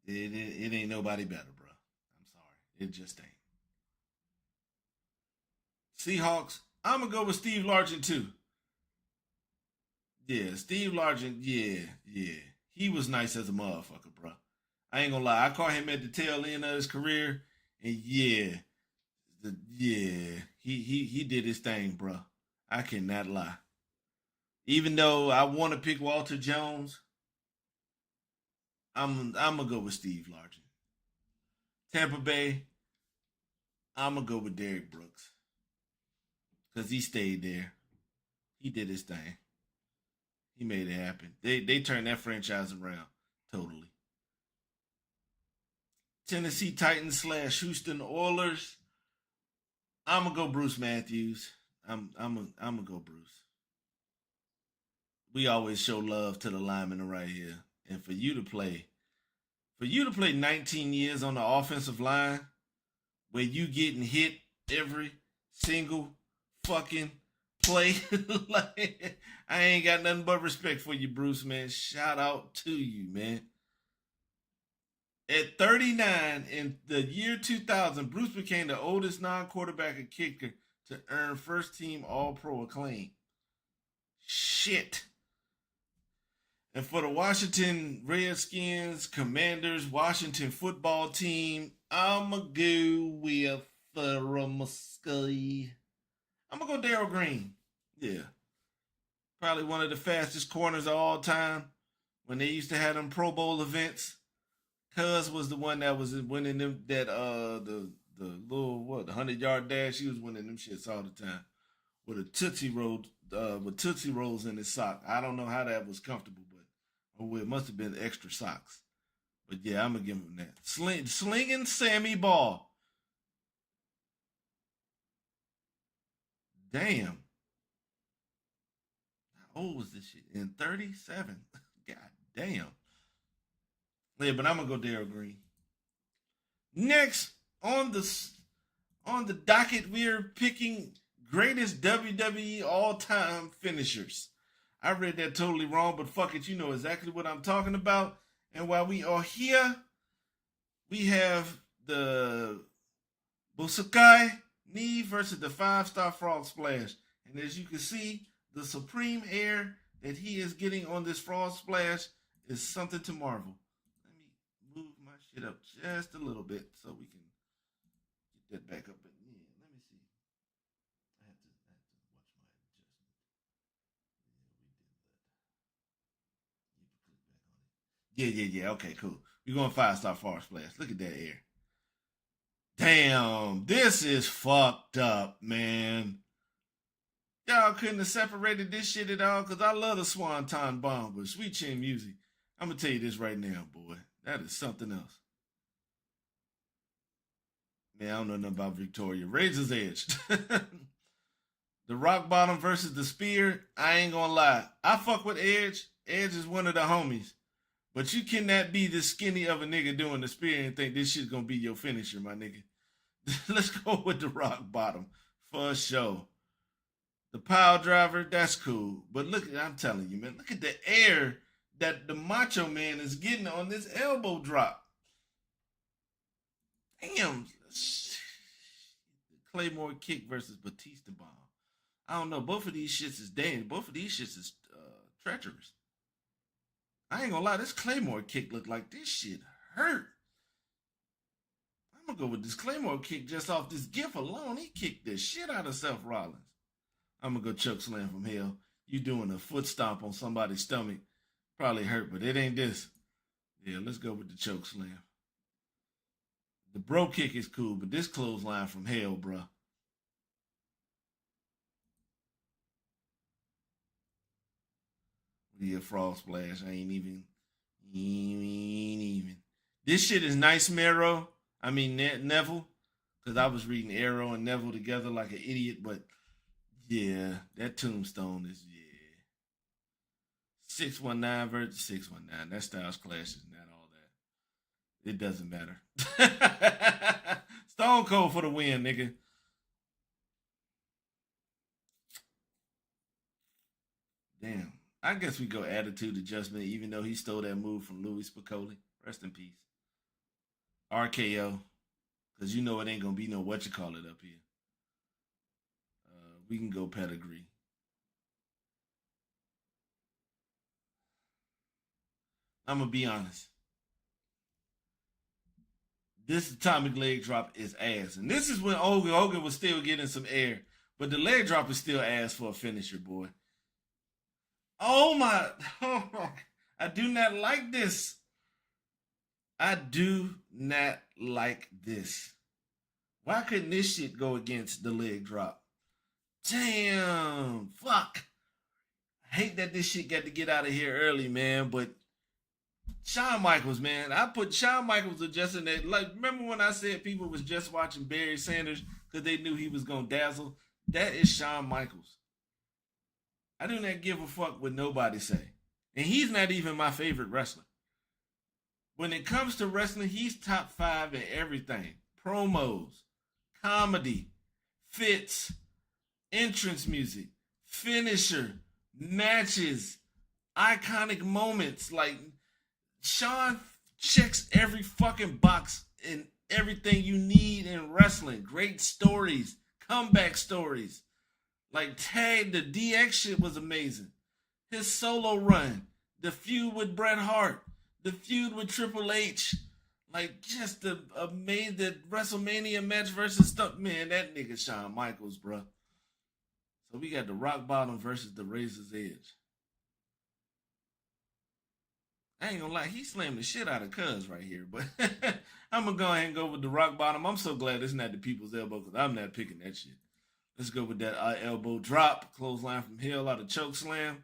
It ain't nobody better, bro. I'm sorry, it just ain't. Seahawks, I'm gonna go with Steve Largent too. Yeah, Steve Largent, yeah. He was nice as a motherfucker, bro. I ain't gonna lie. I caught him at the tail end of his career, and yeah, he did his thing, bro. I cannot lie. Even though I want to pick Walter Jones, I'm gonna go with Steve Largent. Tampa Bay, I'm gonna go with Derek Brooks because he stayed there. He did his thing. He made it happen. They turned that franchise around totally. Tennessee Titans slash Houston Oilers. I'm gonna go Bruce Matthews. I'm gonna go Bruce. we always show love to the linemen right here. And for you to play 19 years on the offensive line where you getting hit every single fucking play, like, I ain't got nothing but respect for you, Bruce, man. Shout out to you, man. At 39 in the year 2000, Bruce became the oldest non-quarterback kicker to earn first team All-Pro acclaim. Shit. And for the Washington Redskins, Commanders, Washington football team, I'ma go with Muskie. I'm gonna go Darryl Green. Yeah. Probably one of the fastest corners of all time. When they used to have them Pro Bowl events, Cuz was the one that was winning them the little what 100-yard dash. He was winning them shits all the time with a Tootsie Roll with Tootsie Rolls in his sock. I don't know how that was comfortable, but it must have been extra socks. But yeah, I'm gonna give him that. Slinging Sammy Ball. Damn. How old was this shit? In 37. God damn. Yeah, but I'm gonna go Darryl Green. Next on the docket, we're picking greatest WWE all-time finishers. I read that totally wrong, but fuck it, you know exactly what I'm talking about. And while we are here, we have the Busakai knee versus the 5-star frog splash. And as you can see, the supreme air that he is getting on this frog splash is something to marvel. Move my shit up just a little bit so we can get that back up. Yeah, let me see. I have to watch my adjustment. Yeah, we did that. You can click back on it. Yeah. Okay, cool. We're going 5-star far splash. Look at that air. Damn, this is fucked up, man. Y'all couldn't have separated this shit at all because I love the Swanton Bomb, but Sweet Chin Music, I'm going to tell you this right now, boy. That is something else. Man, I don't know nothing about Victoria. Razor's Edge. The Rock Bottom versus the Spear. I ain't gonna lie. I fuck with Edge. Edge is one of the homies. But you cannot be this skinny of a nigga doing the spear and think this shit's gonna be your finisher, my nigga. Let's go with the Rock Bottom for sure. The Pile Driver, that's cool. But look, I'm telling you, man, look at the air that the Macho Man is getting on this elbow drop. Damn. Claymore kick versus Batista bomb. I don't know. Both of these shits is dangerous. Both of these shits is treacherous. I ain't gonna lie. This Claymore kick looked like this shit hurt. I'm gonna go with this Claymore kick just off this gif alone. He kicked the shit out of Seth Rollins. I'm gonna go choke slam from hell. You doing a foot stomp on somebody's stomach. Probably hurt, but it ain't this. Yeah, let's go with the choke slam. The bro kick is cool, but this clothesline from hell, bruh. Yeah, frog splash. I ain't even. This shit is nice, Mero. I mean, Neville. Because I was reading Arrow and Neville together like an idiot, but yeah, that tombstone is, yeah. 619 versus 619. That Styles Clash is not all that. It doesn't matter. Stone Cold for the win, nigga. Damn. I guess we go attitude adjustment, even though he stole that move from Louis Spicoli. Rest in peace. RKO. Because you know it ain't going to be no what you call it up here. We can go pedigree. I'm going to be honest. This atomic leg drop is ass. And this is when Hogan was still getting some air. But the leg drop is still ass for a finisher, boy. Oh my. I do not like this. I do not like this. Why couldn't this shit go against the leg drop? Damn. Fuck. I hate that this shit got to get out of here early, man. But Shawn Michaels, man. I put Shawn Michaels just in that. Like, remember when I said people was just watching Barry Sanders because they knew he was going to dazzle? That is Shawn Michaels. I do not give a fuck what nobody say. And he's not even my favorite wrestler. When it comes to wrestling, he's top 5 in everything. Promos, comedy, fits, entrance music, finisher, matches, iconic moments. Like, Sean checks every fucking box in everything you need in wrestling. Great stories, comeback stories. Like, tag, the DX shit was amazing. His solo run, the feud with Bret Hart, the feud with Triple H, like just the amazing WrestleMania match versus stuff. Man, that nigga Shawn Michaels, bro. So we got the Rock Bottom versus the Razor's Edge. I ain't gonna lie, he slammed the shit out of Cuz right here, but I'm gonna go ahead and go with the Rock Bottom. I'm so glad it's not the People's Elbow because I'm not picking that shit. Let's go with that elbow drop, clothesline from hell out of choke slam.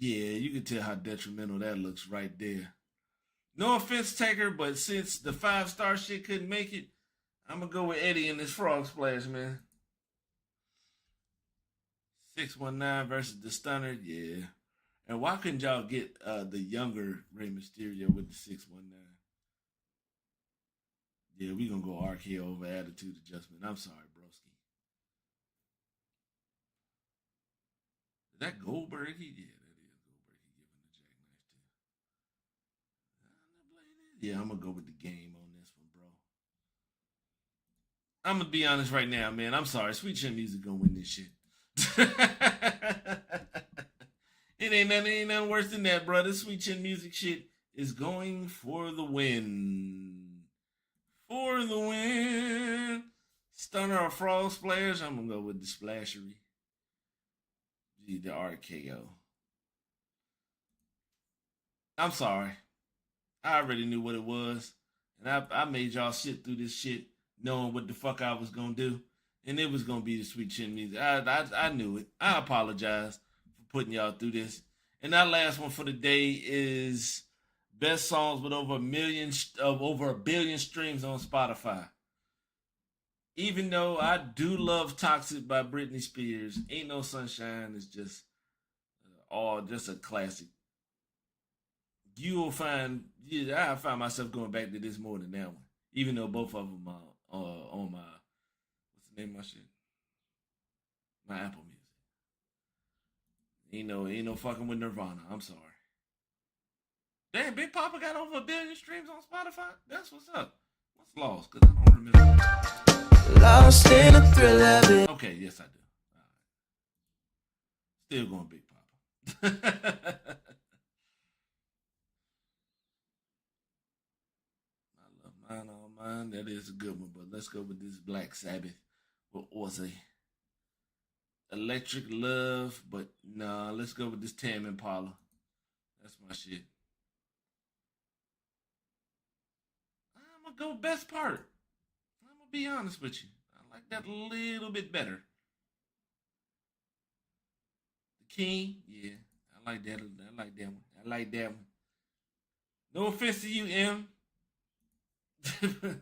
Yeah, you can tell how detrimental that looks right there. No offense, Taker, but since the 5-star shit couldn't make it, I'm going to go with Eddie in this frog splash, man. 619 versus the Stunner, yeah. And why couldn't y'all get the younger Rey Mysterio with the 619? Yeah, we going to go RKO over Attitude Adjustment. I'm sorry, broski. Is that Goldberg? Yeah, that is Goldberg. He giving the jackknife too. Yeah, I'm going to go with the game on this one, bro. I'm going to be honest right now, man. I'm sorry. Sweet Chin Music going to win this shit. It ain't nothing worse than that, bro. This Sweet Chin Music shit is going for the win. For the win. Stunner or frog splash. I'm going to go with the splashery. The RKO. I'm sorry. I already knew what it was. And I made y'all sit through this shit knowing what the fuck I was going to do. And it was going to be the Sweet Chin Music. I knew it. I apologize for putting y'all through this. And that last one for the day is best songs with over a billion streams on Spotify. Even though I do love Toxic by Britney Spears, Ain't No Sunshine is just just a classic. I find myself going back to this more than that one. Even though both of them are on my, what's the name of my shit? My Apple Music. Ain't no fucking with Nirvana. I'm sorry. Damn, Big Papa got over 1 billion streams on Spotify? That's what's up. What's lost? Because I don't remember. Lost in a thrill of it. Okay, yes I do. All right. Still going Big Papa. I love Mine All Mine. That is a good one, but let's go with this Black Sabbath. What was it? Electric Love, but nah, let's go with this Tame Impala. That's my shit. I'm gonna go best part. I'm gonna be honest with you. I like that a little bit better. The King, yeah, I like that. I like that one. I like that one. No offense to you, M. You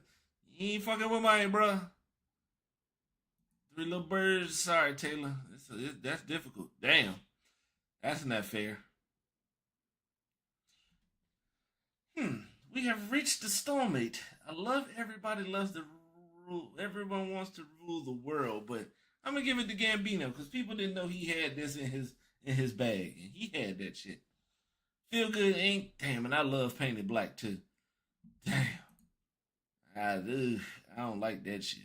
ain't fucking with mine, bro. Three Little Birds. Sorry, Taylor. That's difficult. Damn. That's not fair. We have reached the stalemate. I love everybody loves to rule. Everyone wants to rule the world, but I'm gonna give it to Gambino because people didn't know he had this in his bag, and he had that shit. Feel Good Inc. Damn, and I love Painted Black too. Damn. I don't like that shit.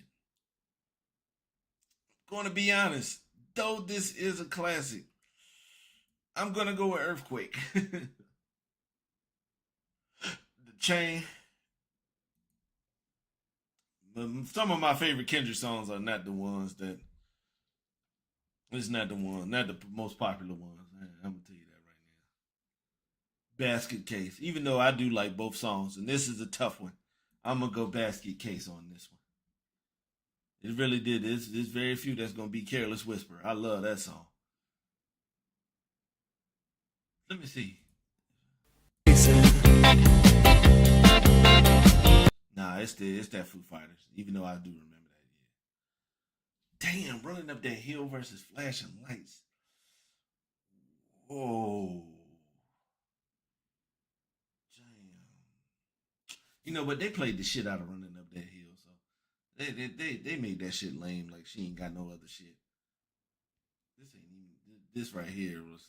Going to be honest, though this is a classic, I'm gonna go with Earthquake. The Chain. Some of my favorite Kendrick songs are not the ones that. It's not the one, not the most popular ones. I'm gonna tell you that right now. Basket Case, even though I do like both songs, and this is a tough one, I'm gonna go Basket Case on this one. It really did. There's very few that's gonna be Careless Whisper. I love that song. Let me see. Nah, it's that Foo Fighters. Even though I do remember that. Yeah. Damn, running up that hill versus flashing lights. Oh, damn. You know what? They played the shit out of running up that hill, so they made that shit lame. Like she ain't got no other shit. This ain't even this right here was.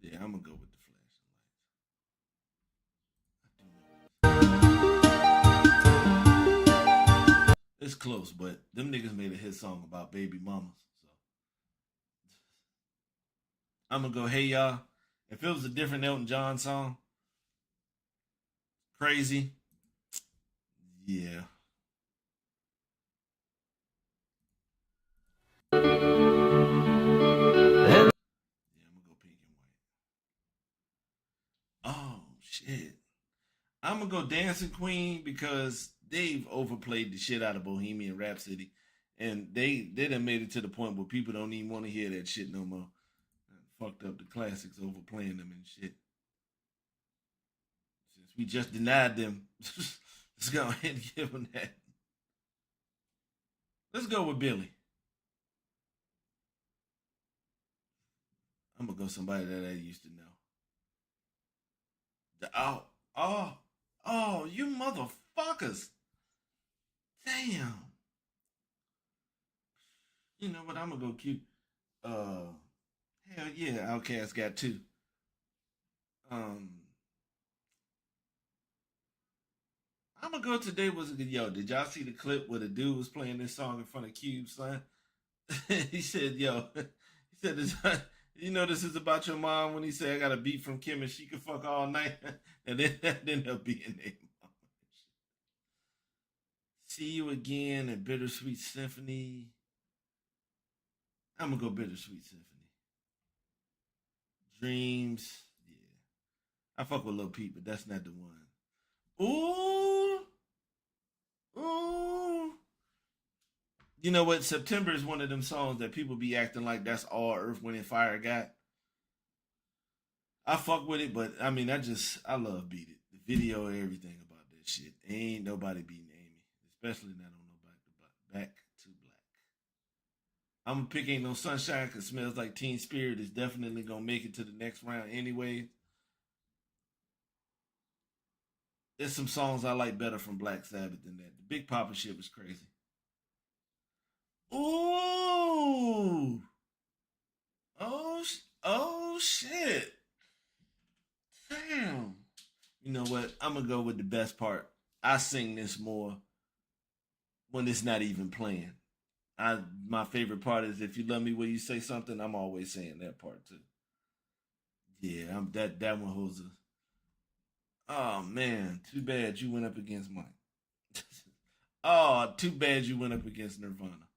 Yeah, I'm gonna go with the flashing lights. It's close, but them niggas made a hit song about baby mamas. So I'm gonna go. Hey y'all, if it was a different Elton John song, crazy. Yeah, yeah, I'm gonna go pink and white. Oh shit. I'm gonna go Dancing Queen because they've overplayed the shit out of Bohemian Rhapsody, and they done made it to the point where people don't even want to hear that shit no more. Fucked up the classics, overplaying them and shit. Since we just denied them, let's go ahead and give them that. Let's go with Billy. I'm gonna go somebody that I used to know. Oh, oh, oh, you motherfuckers! Damn. You know what? I'm gonna go cute. Uh, Hell yeah, Outcast got two. Um, I'm gonna go today was a good yo. Did y'all see the clip where the dude was playing this song in front of Cube, son? He said, "Yo," he said, "You know this is about your mom." When he said, "I got a beat from Kim and she could fuck all night," and then that ended up being their mom. See you again at Bittersweet Symphony. I'm gonna go Bittersweet Symphony. Dreams, yeah. I fuck with Lil Peep, but that's not the one. Ooh, ooh. You know what? September is one of them songs that people be acting like that's all Earth, Wind, and Fire got. I fuck with it, but I mean, I love Beat It. The video, everything about that shit. Ain't nobody beating Amy, especially not on no back to black. I'm gonna pick Ain't No Sunshine because Smells Like Teen Spirit is definitely gonna make it to the next round anyway. There's some songs I like better from Black Sabbath than that. The Big Papa shit was crazy. Ooh, oh shit. Damn. You know what? I'm gonna go with the best part. I sing this more when it's not even playing. My favorite part is if you love me when you say something, I'm always saying that part too. Yeah, I'm that one holds a. Oh man, too bad you went up against Mike. Oh, too bad you went up against Nirvana.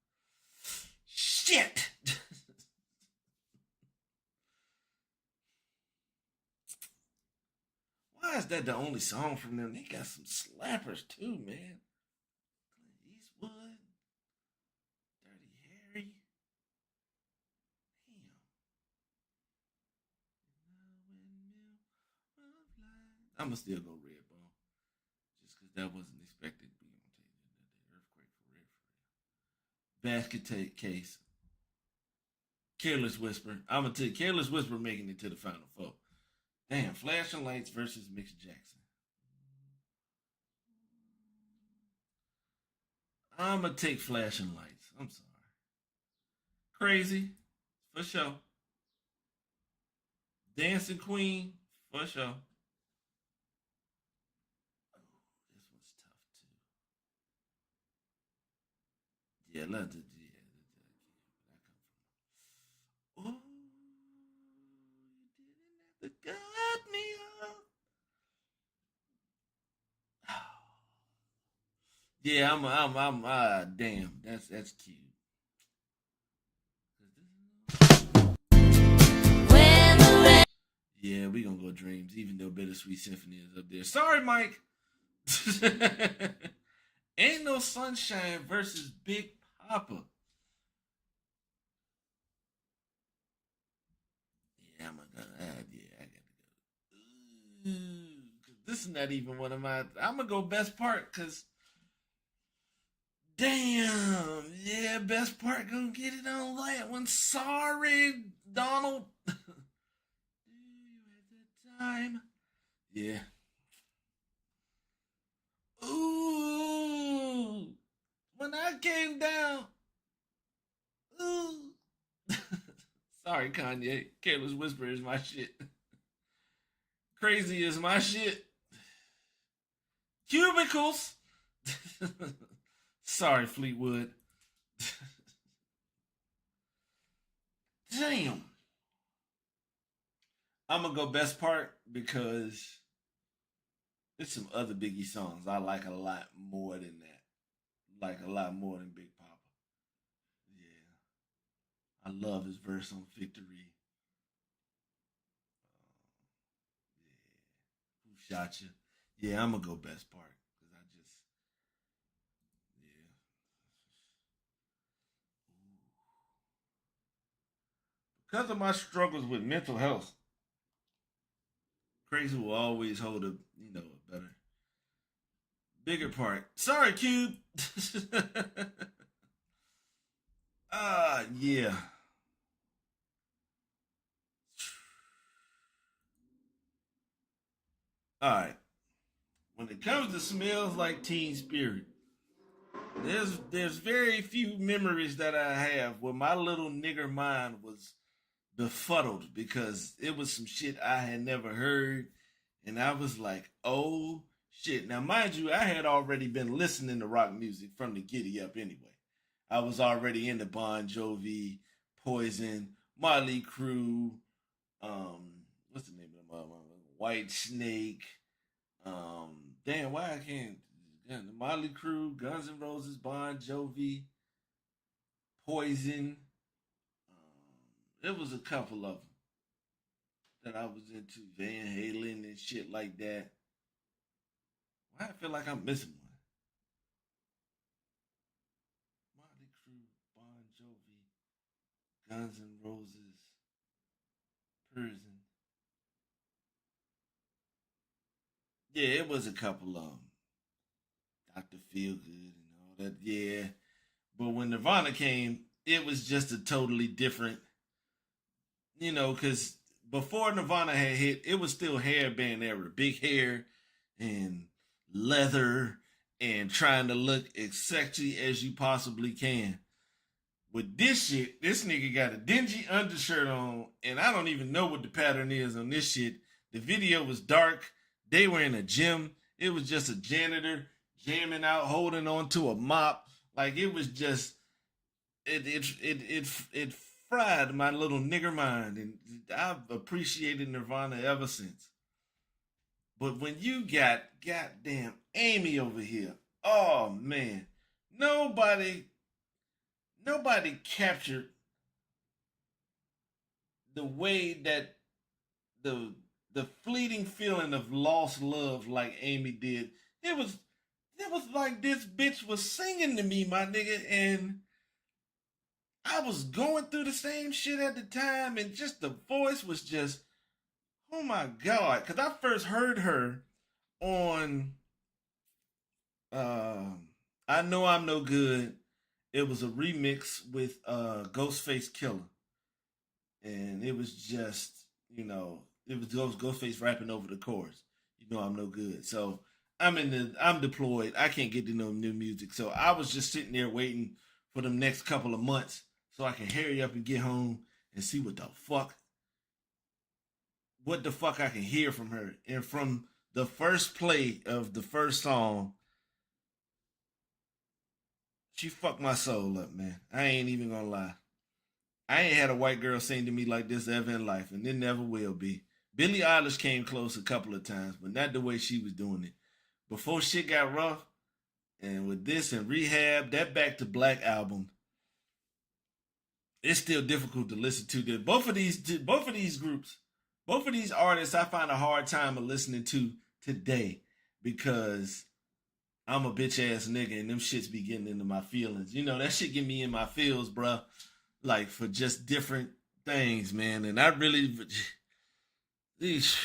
Shit. Why is that the only song from them? They got some slappers too, man. Clint Eastwood, Dirty Harry. Damn. I'm gonna still go Redbone, just because that wasn't expected to be on the earthquake for real. Basket case. Careless Whisper. I'm gonna tell you, Careless Whisper making it to the final four. Damn, Flashing Lights versus Mick Jackson. I'm gonna take Flashing Lights. I'm sorry. Crazy, for sure. Dancing Queen, for sure. Oh, this one's tough too. Yeah, let's yeah. Oh, you didn't have to cut me off. Yeah, damn, that's cute. Yeah, we gonna go Dreams, even though Bittersweet Symphony is up there. Sorry, Mike. Ain't No Sunshine versus Big Papa. Yeah, yeah, I gotta go. Ooh, this is not even one of my. I'm gonna go best part because damn, yeah, Yeah, best part gonna get it on that one. Sorry, Donald. Do you have the time? Yeah. Ooh. When I came down. Ooh. Sorry, Kanye. Careless Whisper is my shit. Crazy is my shit. Cubicles. Sorry, Fleetwood. Damn. I'm gonna go best part because there's some other Biggie songs I like a lot more than that. Like a lot more than Big Papa. Yeah. I love his verse on Victory. Yeah. Who shot you? Yeah, I'm gonna go best part because I just yeah. Because of my struggles with mental health, Crazy will always hold a a better, bigger part. Sorry, Cube. Yeah. All right. When it comes to smells like Teen Spirit, there's very few memories that I have where my little nigger mind was befuddled because it was some shit I had never heard, and I was like, oh shit. Now, mind you, I had already been listening to rock music from the giddy up anyway. I was already into Bon Jovi, Poison, Motley Crue, what's the name of the mother? White Snake. Damn, why I can't? Damn, the Motley Crue, Guns N' Roses, Bon Jovi, Poison. There was a couple of them that I was into, Van Halen and shit like that. Why I feel like I'm missing one? Motley Crue, Bon Jovi, Guns N' Roses, Prison. Yeah, it was a couple of them. Dr. Feelgood and all that. Yeah, but when Nirvana came, it was just a totally different, because before Nirvana had hit, it was still hairband era, big hair and leather and trying to look as sexy as you possibly can. With this shit, this nigga got a dingy undershirt on, and I don't even know what the pattern is on this shit. The video was dark. They were in a gym. It was just a janitor jamming out, holding on to a mop. Like it was just it fried my little nigger mind, and I've appreciated Nirvana ever since. But when you got goddamn Amy over here, oh man, nobody nobody captured the way that the fleeting feeling of lost love like Amy did. It was it was like this bitch was singing to me, my nigga, and I was going through the same shit at the time, and just the voice was just, oh my god, because I first heard her on uh, I Know I'm No Good. It was a remix with Ghostface Killer, and it was just it was Ghostface rapping over the chorus. You know I'm no good, so I'm deployed. I can't get to no new music, so I was just sitting there waiting for the next couple of months so I can hurry up and get home and see what the fuck I can hear from her. And from the first play of the first song, she fucked my soul up, man. I ain't even gonna lie. I ain't had a white girl sing to me like this ever in life, and it never will be. Billie Eilish came close a couple of times, but not the way she was doing it. Before shit got rough, and with this and Rehab, that Back to Black album, it's still difficult to listen to. Both of these groups, both of these artists, I find a hard time of listening to today because I'm a bitch ass nigga, and them shits be getting into my feelings. That shit get me in my feels, bruh. Like for just different things, man. And I really, yeah.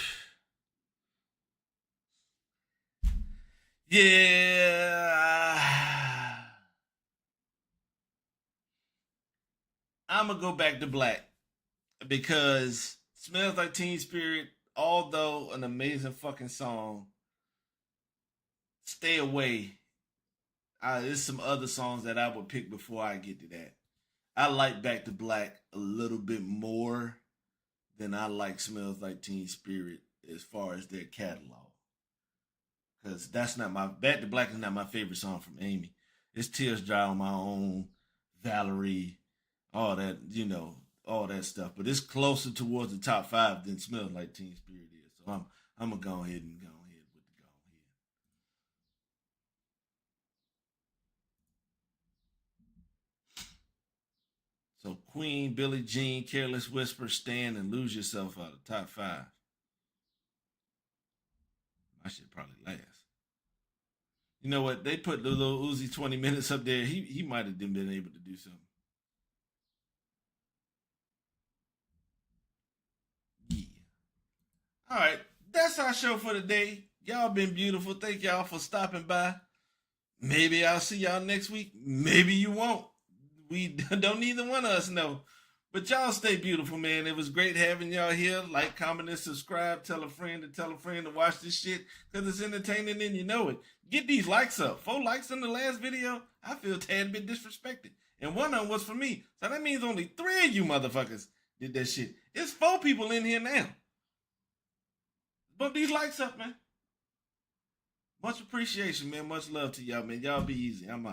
I'm gonna go back to black because Smells Like Teen Spirit, although an amazing fucking song, Stay Away. There's some other songs that I would pick before I get to that. I like Back to Black a little bit more than I like Smells Like Teen Spirit as far as their catalog. Cause that's not my Back to Black is not my favorite song from Amy. It's Tears Dry on My Own, Valerie, all that, all that stuff. But it's closer towards the top five than Smells Like Teen Spirit is. So I'm gonna go ahead and go ahead with the go ahead. So Queen, Billie Jean, Careless Whisper, Stand, and Lose Yourself out of top five. My shit probably last. You know what? They put the little Uzi 20 minutes up there. He might have been able to do something. Yeah. All right. That's our show for today. Y'all been beautiful. Thank y'all for stopping by. Maybe I'll see y'all next week. Maybe you won't. We don't neither one of us know. But y'all stay beautiful, man. It was great having y'all here. Like, comment, and subscribe. Tell a friend to watch this shit because it's entertaining and you know it. Get these likes up. 4 likes in the last video. I feel a tad bit disrespected. And one of them was for me. So that means only 3 of you motherfuckers did that shit. It's 4 people in here now. Bump these likes up, man. Much appreciation, man. Much love to y'all, man. Y'all be easy. I'm out.